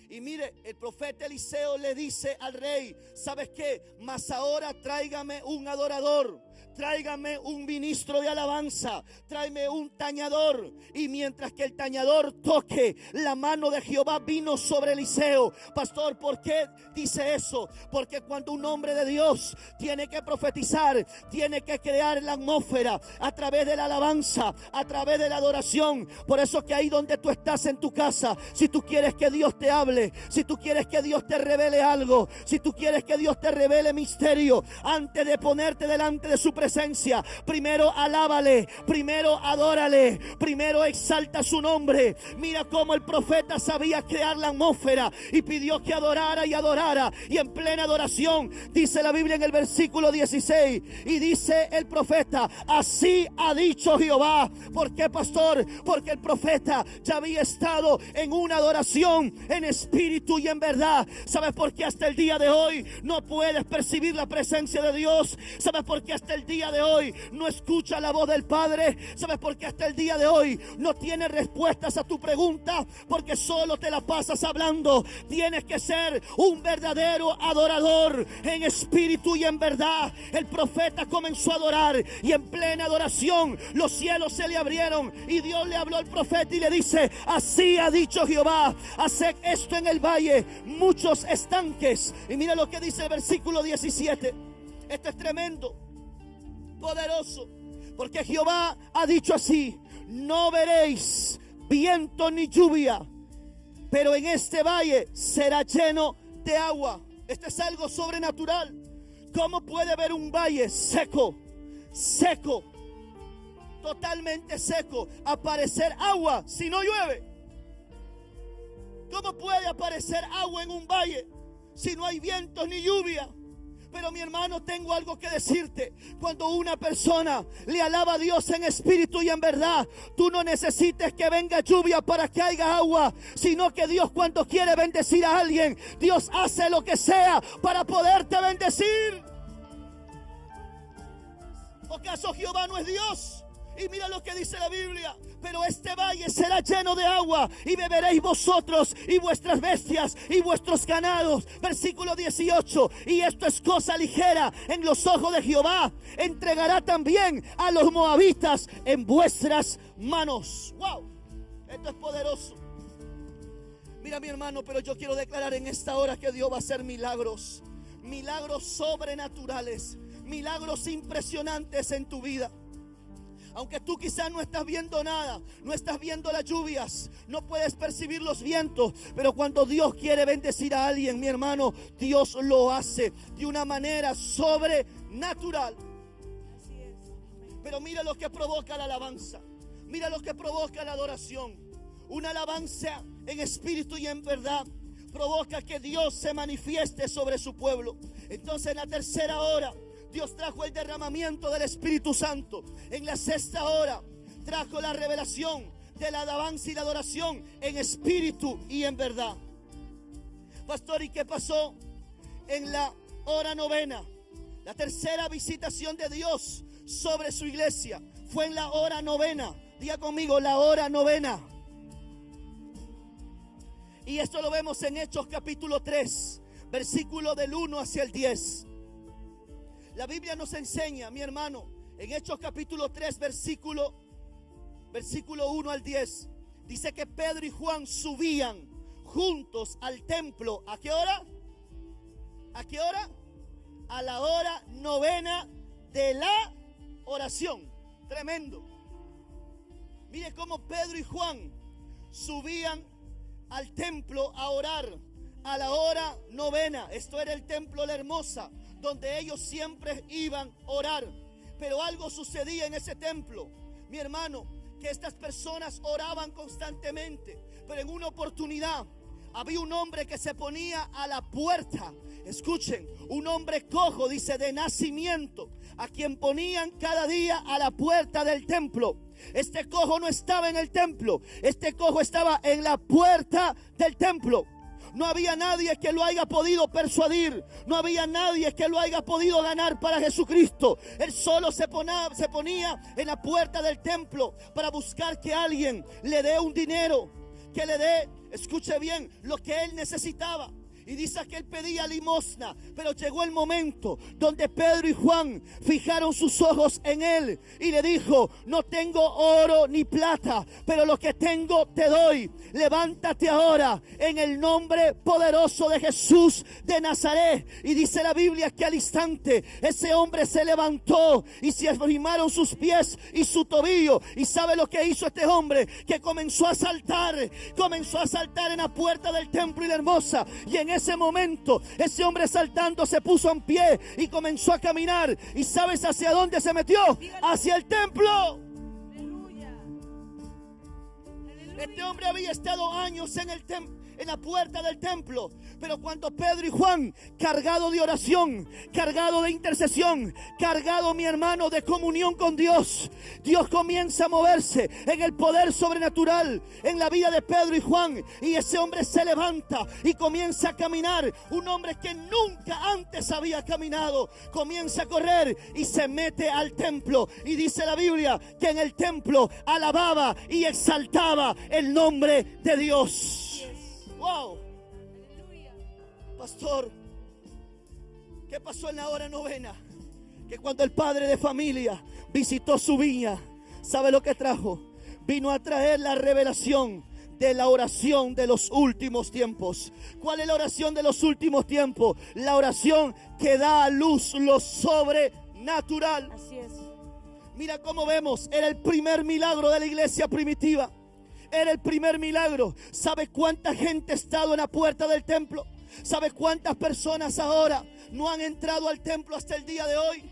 Y mire, el profeta Eliseo le dice al rey: ¿sabes qué? Mas ahora tráigame un adorador, tráigame un ministro de alabanza, tráeme un tañador. Y mientras que el tañador toque, la mano de Jehová vino sobre Eliseo. Pastor, ¿por qué dice eso? Porque cuando un hombre de Dios tiene que profetizar, tiene que crear la atmósfera a través de la alabanza, a través de la adoración. Por eso que ahí donde tú estás en tu casa, si tú quieres que Dios te hable, si tú quieres que Dios te revele algo, si tú quieres que Dios te revele misterio, antes de ponerte delante de su presencia, primero alábale, primero adórale, primero exalta su nombre. Mira cómo el profeta sabía crear la atmósfera y pidió que adorara y adorara. Y en plena adoración, dice la Biblia en el versículo 16, y dice el profeta: así ha dicho Jehová. ¿Por qué, pastor? Porque el profeta ya había estado en una adoración en espíritu y en verdad. ¿Sabes por qué hasta el día de hoy no puedes percibir la presencia de Dios? ¿Sabes por qué hasta el día de hoy no escuchas la voz del Padre? ¿Sabes por qué hasta el día de hoy no tienes respuestas a tu pregunta? Porque solo te la pasas hablando. Tienes que ser un verdadero adorador en espíritu y en verdad. El profeta comenzó a adorar y en plena adoración los cielos se le abrieron y Dios le habló al profeta y le dice: así ha dicho Jehová, haced esto en el valle, muchos estanques. Y mira lo que dice el versículo 17. Esto es tremendo, poderoso, porque Jehová ha dicho así: no veréis viento ni lluvia, pero en este valle será lleno de agua. Esto es algo sobrenatural. ¿Cómo puede haber un valle seco, totalmente seco, aparecer agua si no llueve? ¿Cómo puede aparecer agua en un valle si no hay vientos ni lluvia? Pero mi hermano, tengo algo que decirte. Cuando una persona le alaba a Dios en espíritu y en verdad, tú no necesites que venga lluvia para que haya agua, sino que Dios, cuando quiere bendecir a alguien, Dios hace lo que sea para poderte bendecir. ¿O acaso Jehová no es Dios? Y mira lo que dice la Biblia: pero este valle será lleno de agua y beberéis vosotros y vuestras bestias y vuestros ganados. Versículo 18: y esto es cosa ligera en los ojos de Jehová, entregará también a los moabitas en vuestras manos. Wow, esto es poderoso. Mira, mi hermano, pero yo quiero declarar en esta hora que Dios va a hacer milagros, milagros sobrenaturales, milagros impresionantes en tu vida. Aunque tú quizás no estás viendo nada, no estás viendo las lluvias, no puedes percibir los vientos, pero cuando Dios quiere bendecir a alguien, mi hermano, Dios lo hace de una manera sobrenatural. Pero mira lo que provoca la alabanza, mira lo que provoca la adoración. Una alabanza en espíritu y en verdad provoca que Dios se manifieste sobre su pueblo. Entonces, en la tercera hora, Dios trajo el derramamiento del Espíritu Santo. En la sexta hora trajo la revelación de la alabanza y la adoración en espíritu y en verdad. Pastor, ¿y qué pasó en la hora novena? La tercera visitación de Dios sobre su iglesia fue en la hora novena. Diga conmigo, la hora novena. Y esto lo vemos en Hechos capítulo 3, versículo del 1 hacia el 10. La Biblia nos enseña, mi hermano, en Hechos capítulo 3, versículo 1 al 10. Dice que Pedro y Juan subían juntos al templo. ¿A qué hora? ¿A qué hora? A la hora novena de la oración. Tremendo. Mire cómo Pedro y Juan subían al templo a orar a la hora novena. Esto era el templo La Hermosa, donde ellos siempre iban a orar. Pero algo sucedía en ese templo, mi hermano, que estas personas oraban constantemente. Pero en una oportunidad había un hombre que se ponía a la puerta. Escuchen, un hombre cojo, dice, de nacimiento, a quien ponían cada día a la puerta del templo. Este cojo no estaba en el templo, este cojo estaba en la puerta del templo. No había nadie que lo haya podido persuadir. No había nadie que lo haya podido ganar para Jesucristo. Él solo se ponía en la puerta del templo para buscar que alguien le dé un dinero, que le dé, escuche bien, lo que él necesitaba. Y dice que él pedía limosna. Pero llegó el momento donde Pedro y Juan fijaron sus ojos en él y le dijo: no tengo oro ni plata, pero lo que tengo te doy. Levántate ahora en el nombre poderoso de Jesús de Nazaret. Y dice la Biblia que al instante ese hombre se levantó y se arrimaron sus pies y su tobillo. ¿Y sabe lo que hizo este hombre? Que comenzó a saltar en la puerta del templo y La Hermosa. Y en ese momento, ese hombre saltando se puso en pie y comenzó a caminar. ¿Y sabes hacia dónde se metió? Hacia el templo. Aleluya. Este hombre había estado años en la puerta del templo. Pero cuando Pedro y Juan, cargado de oración, cargado de intercesión, cargado, mi hermano, de comunión con Dios, Dios comienza a moverse en el poder sobrenatural en la vida de Pedro y Juan. Y ese hombre se levanta y comienza a caminar. Un hombre que nunca antes había caminado, comienza a correr y se mete al templo. Y dice la Biblia que en el templo alababa y exaltaba el nombre de Dios. Wow. Pastor, ¿qué pasó en la hora novena? Que cuando el padre de familia visitó su viña, ¿sabe lo que trajo? Vino a traer la revelación de la oración de los últimos tiempos. ¿Cuál es la oración de los últimos tiempos? La oración que da a luz lo sobrenatural. Así es. Mira cómo vemos, era el primer milagro de la iglesia primitiva. Era el primer milagro. ¿Sabe cuánta gente ha estado en la puerta del templo? ¿Sabe cuántas personas ahora no han entrado al templo hasta el día de hoy?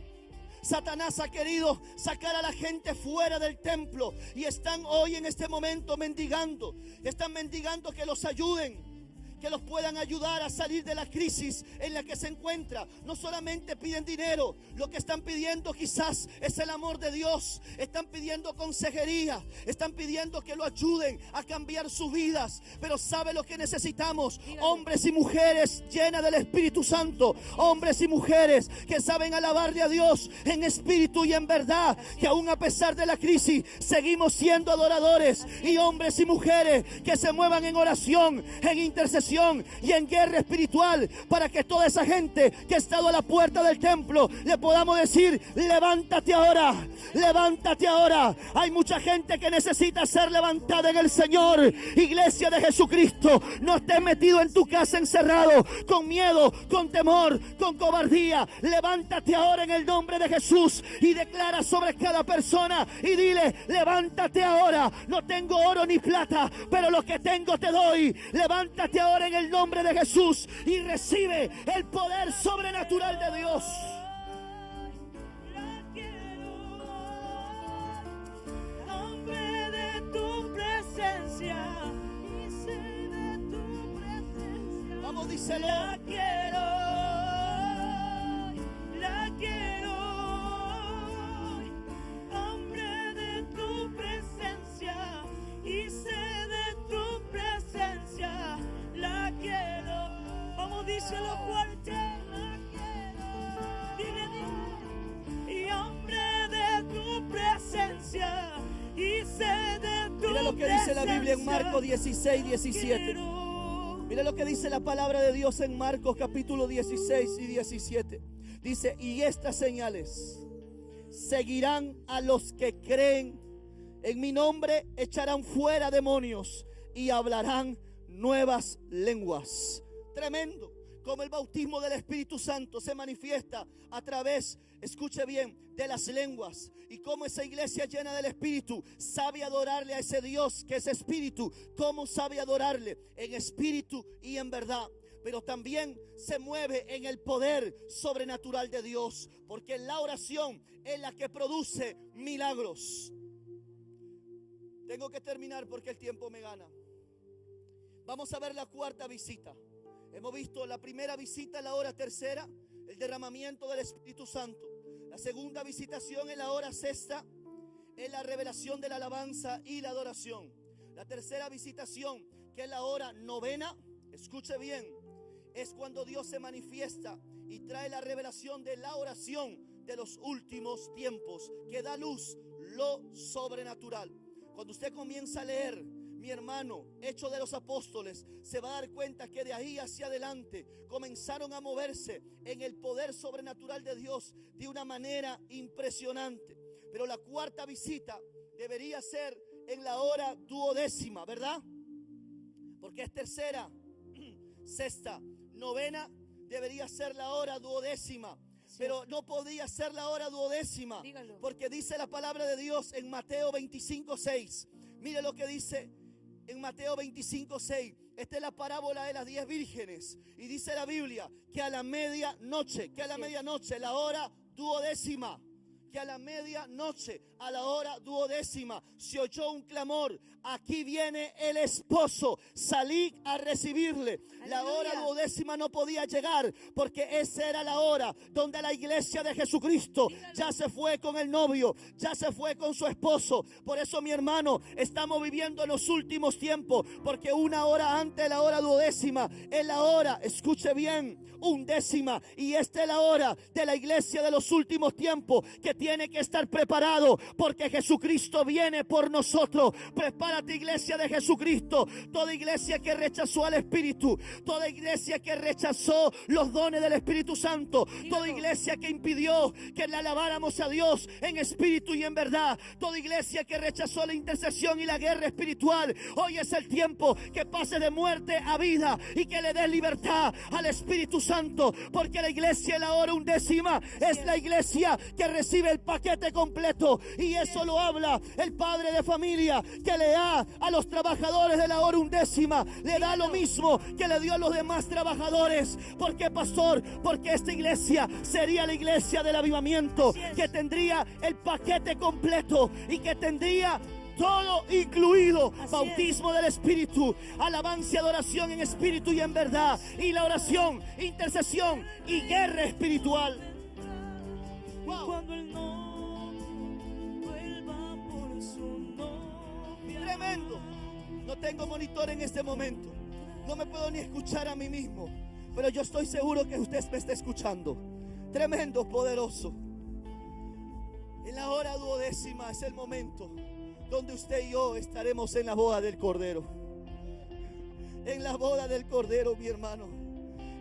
Satanás ha querido sacar a la gente fuera del templo y están hoy en este momento mendigando. Están mendigando que los ayuden, que los puedan ayudar a salir de la crisis en la que se encuentra. No solamente piden dinero, lo que están pidiendo quizás es el amor de Dios. Están pidiendo consejería, están pidiendo que lo ayuden a cambiar sus vidas. Pero ¿sabe lo que necesitamos? Hombres y mujeres llenas del Espíritu Santo, hombres y mujeres que saben alabarle a Dios en espíritu y en verdad, que aún a pesar de la crisis seguimos siendo adoradores, y hombres y mujeres que se muevan en oración, en intercesión y en guerra espiritual, para que toda esa gente que ha estado a la puerta del templo le podamos decir: levántate ahora, levántate ahora. Hay mucha gente que necesita ser levantada en el Señor. Iglesia de Jesucristo, no estés metido en tu casa encerrado con miedo, con temor, con cobardía. Levántate ahora en el nombre de Jesús y declara sobre cada persona y dile: levántate ahora, no tengo oro ni plata, pero lo que tengo te doy. Levántate ahora en el nombre de Jesús y recibe el poder sobrenatural de Dios. La quiero, hambre de tu presencia y sed de tu presencia. Vamos, díselo. La quiero, hambre de tu presencia y sed de tu presencia. La quiero, vamos, díselo fuerte. La quiero, dile, y hambre de tu presencia y sed de tu presencia. Mira lo que dice la Biblia en Marcos 16, 17. Mira lo que dice la palabra de Dios en Marcos capítulo 16 y 17. Dice: y estas señales seguirán a los que creen en mi nombre, echarán fuera demonios y hablarán nuevas lenguas. Tremendo. Como el bautismo del Espíritu Santo se manifiesta a través, escuche bien, de las lenguas. Y cómo esa iglesia llena del Espíritu sabe adorarle a ese Dios que es Espíritu. Cómo sabe adorarle en espíritu y en verdad. Pero también se mueve en el poder sobrenatural de Dios. Porque la oración es la que produce milagros. Tengo que terminar porque el tiempo me gana. Vamos a ver la cuarta visita. Hemos visto la primera visita, la hora tercera, el derramamiento del Espíritu Santo. La segunda visitación en la hora sexta es la revelación de la alabanza y la adoración. La tercera visitación, que es la hora novena, escuche bien, es cuando Dios se manifiesta y trae la revelación de la oración de los últimos tiempos, que da luz lo sobrenatural. Cuando usted comienza a leer, mi hermano, Hechos de los Apóstoles, se va a dar cuenta que de ahí hacia adelante comenzaron a moverse en el poder sobrenatural de Dios de una manera impresionante. Pero la cuarta visita debería ser en la hora duodécima, ¿verdad? Porque es tercera, sexta, novena, debería ser la hora duodécima. Pero no podía ser la hora duodécima. Dígalo. Porque dice la palabra de Dios en Mateo 25:6. Mire lo que dice en Mateo 25:6. Esta es la parábola de las 10 vírgenes. Y dice la Biblia que a la medianoche, la hora duodécima, que a la medianoche, a la hora duodécima, se oyó un clamor: aquí viene el esposo, salid a recibirle. La hora duodécima no podía llegar porque esa era la hora donde la iglesia de Jesucristo ya se fue con el novio, ya se fue con su esposo. Por eso, mi hermano, estamos viviendo en los últimos tiempos, porque una hora antes de la hora duodécima es la hora, escuche bien, undécima, y esta es la hora de la iglesia de los últimos tiempos, que tiene que estar preparado porque Jesucristo viene por nosotros. Prepárate, iglesia de Jesucristo. Toda iglesia que rechazó al Espíritu, toda iglesia que rechazó los dones del Espíritu Santo, toda iglesia que impidió que le alabáramos a Dios en espíritu y en verdad, toda iglesia que rechazó la intercesión y la guerra espiritual, hoy es el tiempo que pase de muerte a vida y que le des libertad al Espíritu Santo, porque la iglesia de la hora undécima es la iglesia que recibe el paquete completo. Y eso lo habla el padre de familia, que le da a los trabajadores de la hora undécima, le da lo mismo que le dio a los demás trabajadores. ¿Por qué, pastor? Porque esta iglesia sería la iglesia del avivamiento, que tendría el paquete completo y que tendría todo incluido: bautismo del Espíritu, alabanza y adoración en espíritu y en verdad, y la oración, intercesión y guerra espiritual. Wow. Cuando el novio vuelva por su novia. Tremendo. No tengo monitor en este momento, no me puedo ni escuchar a mí mismo, pero yo estoy seguro que usted me está escuchando. Tremendo, poderoso. En la hora duodécima es el momento donde usted y yo estaremos en la boda del Cordero. En la boda del Cordero, mi hermano.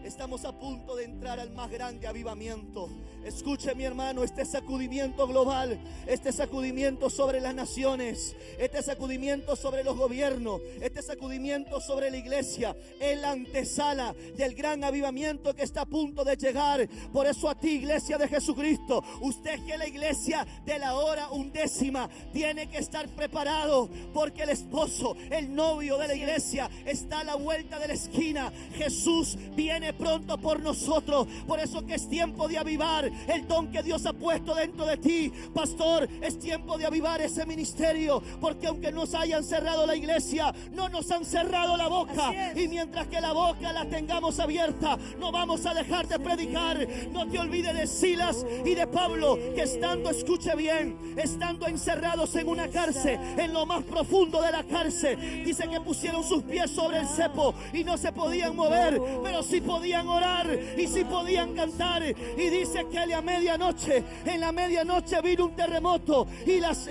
Estamos a punto de entrar al más grande avivamiento. Escuche, mi hermano, este sacudimiento global, este sacudimiento sobre las naciones, este sacudimiento sobre los gobiernos, este sacudimiento sobre la iglesia, es la antesala del gran avivamiento que está a punto de llegar. Por eso a ti, iglesia de Jesucristo, usted que es la iglesia de la hora undécima, tiene que estar preparado, porque el esposo, el novio de la iglesia, está a la vuelta de la esquina. Jesús viene pronto por nosotros. Por eso que es tiempo de avivar el don que Dios ha puesto dentro de ti. Pastor, es tiempo de avivar ese ministerio, porque aunque nos hayan cerrado la iglesia, no nos han cerrado la boca. Y mientras que la boca la tengamos abierta, no vamos a dejar de predicar. No te olvides de Silas y de Pablo, que estando, escuche bien, estando encerrados en una cárcel, en lo más profundo de la cárcel, dice que pusieron sus pies sobre el cepo y no se podían mover, pero sí podían orar y sí podían cantar. Y dice que en la medianoche vino un terremoto y las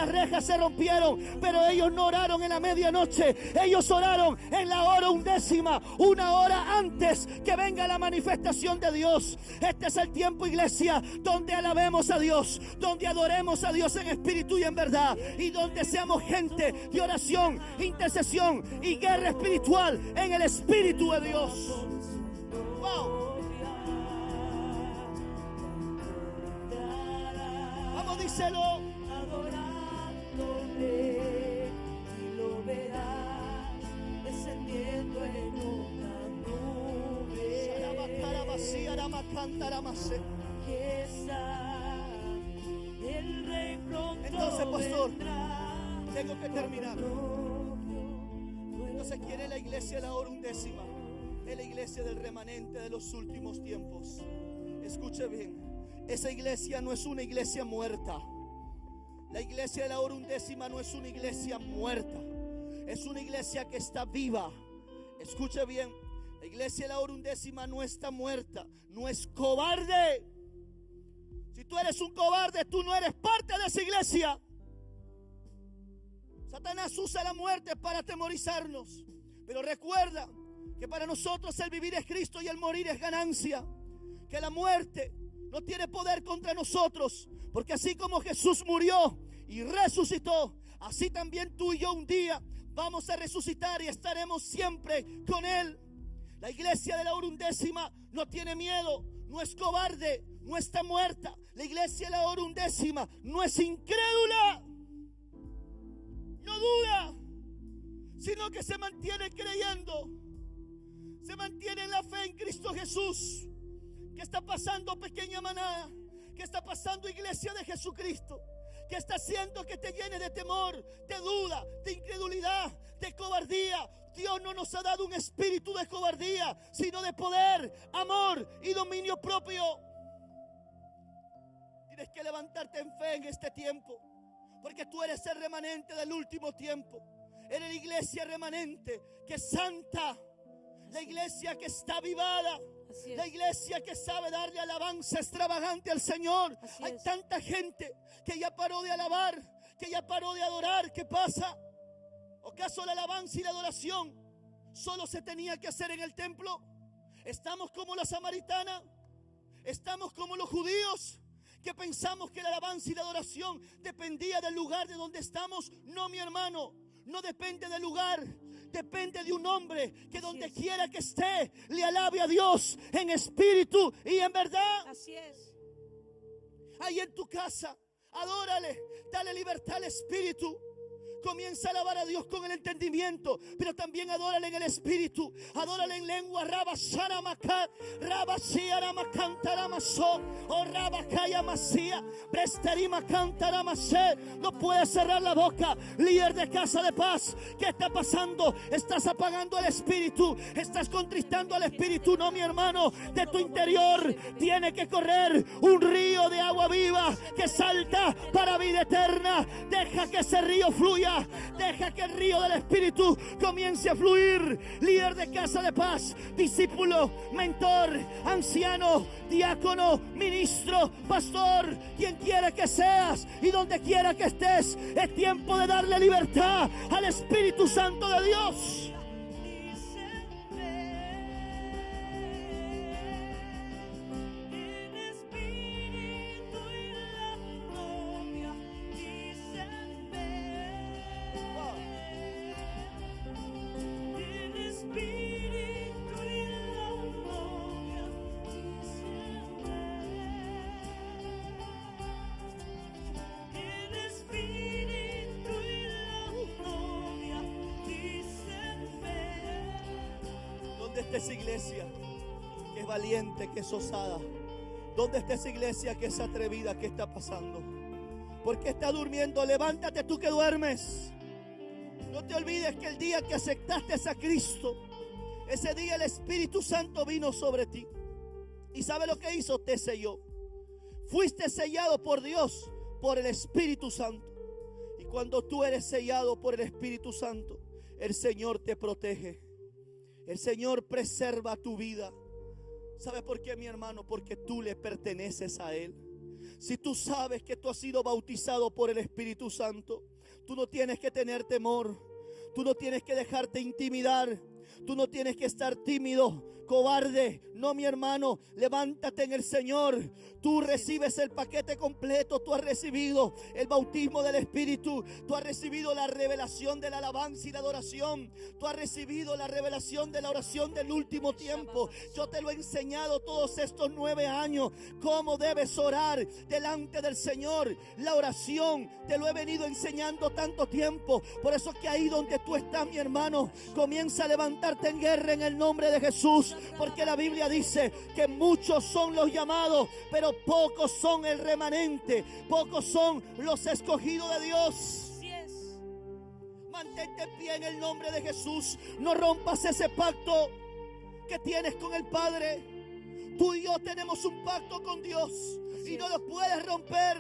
rejas se rompieron, pero ellos no oraron en la medianoche, ellos oraron en la hora undécima, una hora antes que venga la manifestación de Dios. Este es el tiempo, iglesia, donde alabemos a Dios, donde adoremos a Dios en espíritu y en verdad, y donde seamos gente de oración, intercesión y guerra espiritual en el Espíritu de Dios. Wow. Díselo. adorándole, y lo verás descendiendo en una nube. Aquí está el rey pronto. Entonces, pastor, vendrá. tengo que terminar. Entonces, Entonces, ¿quién es la iglesia de la hora undécima? Es la iglesia del remanente de los últimos tiempos. Escuche bien, esa iglesia no es una iglesia muerta. La iglesia de la hora undécima no es una iglesia muerta. Es una iglesia que está viva. Escuche bien, la iglesia de la hora undécima no está muerta, no es cobarde. Si tú eres un cobarde, tú no eres parte de esa iglesia. Satanás usa la muerte para atemorizarnos. Pero recuerda que para nosotros el vivir es Cristo y el morir es ganancia. Que la muerte no tiene poder contra nosotros. Porque así como Jesús murió y resucitó, así también tú y yo un día vamos a resucitar y estaremos siempre con Él. La iglesia de la hora undécima no tiene miedo, no es cobarde, no está muerta. La iglesia de la hora undécima no es incrédula, no duda, sino que se mantiene creyendo, se mantiene en la fe en Cristo Jesús. ¿Qué está pasando, pequeña manada? ¿Qué está pasando, iglesia de Jesucristo? ¿Qué está haciendo que te llene de temor, de duda, de incredulidad, de cobardía? Dios no nos ha dado un espíritu de cobardía, sino de poder, amor y dominio propio. Tienes que levantarte en fe en este tiempo, porque tú eres el remanente del último tiempo. Eres la iglesia remanente que es santa, la iglesia que está avivada, la iglesia que sabe darle alabanza extravagante al Señor. Hay tanta gente que ya paró de alabar, que ya paró de adorar. ¿Qué pasa? ¿Acaso la alabanza y la adoración solo se tenía que hacer en el templo? ¿Estamos como la samaritana? ¿Estamos como los judíos que pensamos que la alabanza y la adoración dependía del lugar de donde estamos? No, mi hermano, no depende del lugar. Depende de un hombre que donde quiera que esté le alabe a Dios en espíritu y en verdad. Así es. Ahí en tu casa, adórale, dale libertad al espíritu. Comienza a alabar a Dios con el entendimiento, pero también adórale en el espíritu. Adórale en lengua. No puedes cerrar la boca, líder de Casa de Paz. ¿Qué está pasando? Estás apagando el espíritu, estás contristando al espíritu. No, mi hermano, de tu interior tiene que correr un río de agua viva que salta para vida eterna. Deja que ese río fluya. Deja que el río del Espíritu comience a fluir. Líder de Casa de Paz, discípulo, mentor, anciano, diácono, ministro, pastor, quien quiera que seas y donde quiera que estés, es tiempo de darle libertad al Espíritu Santo de Dios. ¿Dónde está esa iglesia que es valiente, que es osada? ¿Dónde está esa iglesia que es atrevida? ¿Qué está pasando? ¿Por qué está durmiendo? Levántate tú que duermes. No te olvides que el día que aceptaste a Cristo, ese día el Espíritu Santo vino sobre ti. ¿Y sabe lo que hizo? Te selló. Fuiste sellado por Dios, por el Espíritu Santo. Y cuando tú eres sellado por el Espíritu Santo, el Señor te protege. El Señor preserva tu vida. ¿Sabe por qué, mi hermano? Porque tú le perteneces a Él. Si tú sabes que tú has sido bautizado por el Espíritu Santo, tú no tienes que tener temor. Tú no tienes que dejarte intimidar. Tú no tienes que estar tímido. cobarde. No, mi hermano, levántate en el Señor. Tú recibes el paquete completo. Tú has recibido el bautismo del Espíritu. Tú has recibido la revelación de la alabanza y la adoración. Tú has recibido la revelación de la oración del último tiempo. Yo te lo he enseñado todos estos 9 años. Cómo debes orar delante del Señor. La oración te lo he venido enseñando tanto tiempo. Por eso que ahí donde tú estás, mi hermano, comienza a levantarte en guerra en el nombre de Jesús. Porque la Biblia dice que muchos son los llamados, pero pocos son el remanente. Pocos son los escogidos de Dios. Así es. Mantente en pie en el nombre de Jesús. No rompas ese pacto que tienes con el Padre. Tú y yo tenemos un pacto con Dios y no lo puedes romper.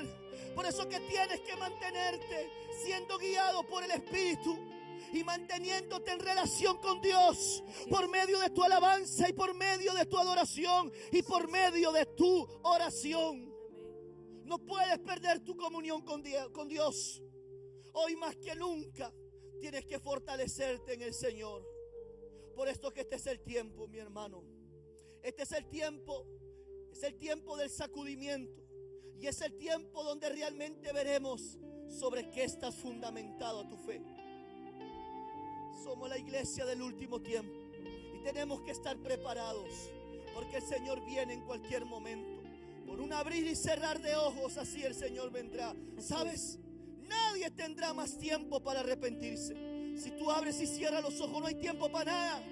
Por eso que tienes que mantenerte siendo guiado por el Espíritu y manteniéndote en relación con Dios por medio de tu alabanza y por medio de tu adoración y por medio de tu oración. No puedes perder tu comunión con Dios. Hoy más que nunca tienes que fortalecerte en el Señor. Por esto que este es el tiempo, mi hermano. Este es el tiempo del sacudimiento. Y es el tiempo donde realmente veremos sobre qué estás fundamentado tu fe. Somos la iglesia del último tiempo y tenemos que estar preparados, porque el Señor viene en cualquier momento. Por un abrir y cerrar de ojos, así el Señor vendrá. ¿Sabes? Nadie tendrá más tiempo para arrepentirse. Si tú abres y cierras los ojos, no hay tiempo para nada.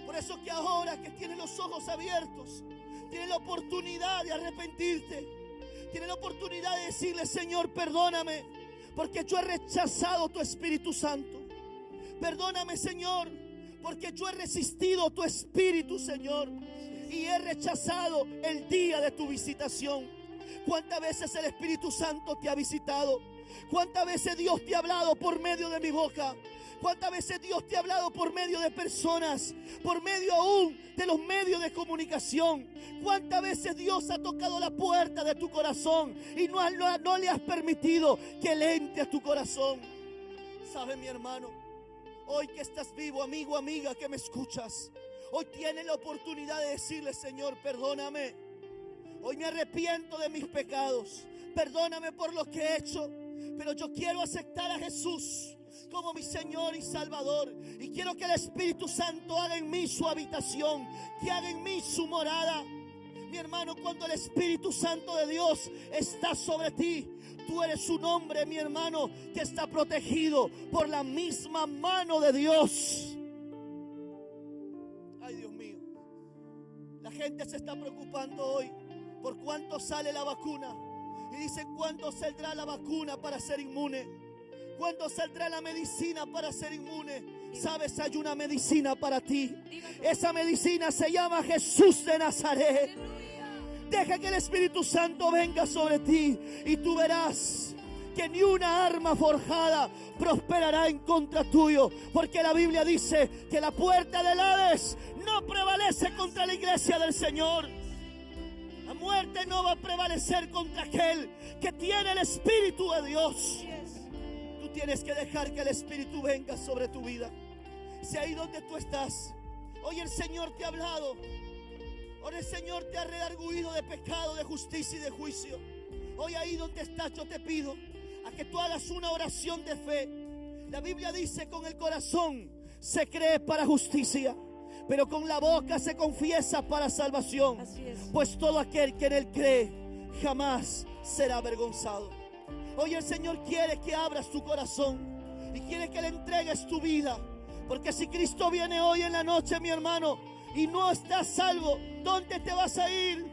Por eso que ahora que tienes los ojos abiertos, tienes la oportunidad de arrepentirte. Tienes la oportunidad de decirle: Señor, perdóname, porque yo he rechazado tu Espíritu Santo. Perdóname, Señor, porque yo he resistido tu Espíritu, Señor, y he rechazado el día de tu visitación. ¿Cuántas veces el Espíritu Santo te ha visitado? ¿Cuántas veces Dios te ha hablado por medio de mi boca? ¿Cuántas veces Dios te ha hablado por medio de personas? Por medio aún de los medios de comunicación. ¿Cuántas veces Dios ha tocado la puerta de tu corazón y no le has permitido que Él entre a tu corazón? ¿Sabe, mi hermano? Hoy que estás vivo, amigo, amiga, que me escuchas, hoy tienes la oportunidad de decirle: Señor, perdóname. Hoy me arrepiento de mis pecados. Perdóname por lo que he hecho. Pero yo quiero aceptar a Jesús como mi Señor y Salvador. Y quiero que el Espíritu Santo haga en mí su habitación, que haga en mí su morada. Mi hermano, cuando el Espíritu Santo de Dios está sobre ti, tú eres un hombre, mi hermano, que está protegido por la misma mano de Dios. Ay, Dios mío. La gente se está preocupando hoy por cuánto sale la vacuna. Y dicen: ¿cuándo saldrá la vacuna para ser inmune? ¿Cuándo saldrá la medicina para ser inmune? Sabes, hay una medicina para ti. Esa medicina se llama Jesús de Nazaret. Deja que el Espíritu Santo venga sobre ti y tú verás que ni una arma forjada prosperará en contra tuyo, porque la Biblia dice que la puerta del Hades no prevalece contra la iglesia del Señor. La muerte no va a prevalecer contra aquel que tiene el Espíritu de Dios. Tú tienes que dejar que el Espíritu venga sobre tu vida. Si ahí donde tú estás, hoy el Señor te ha hablado, hoy el Señor te ha redarguido de pecado, de justicia y de juicio. Hoy ahí donde estás, yo te pido a que tú hagas una oración de fe. La Biblia dice: con el corazón se cree para justicia, pero con la boca se confiesa para salvación. Pues todo aquel que en Él cree jamás será avergonzado. Hoy el Señor quiere que abras tu corazón y quiere que le entregues tu vida. Porque si Cristo viene hoy en la noche, mi hermano, y no estás salvo, ¿dónde te vas a ir?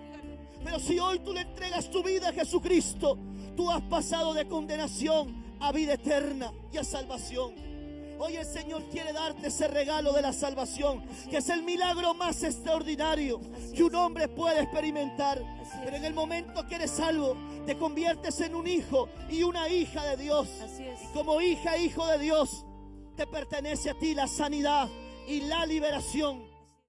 Pero si hoy tú le entregas tu vida a Jesucristo, tú has pasado de condenación a vida eterna y a salvación. Hoy el Señor quiere darte ese regalo de la salvación, que es el milagro más extraordinario que un hombre puede experimentar. Pero en el momento que eres salvo, te conviertes en un hijo y una hija de Dios. Y como hija e hijo de Dios, te pertenece a ti la sanidad y la liberación.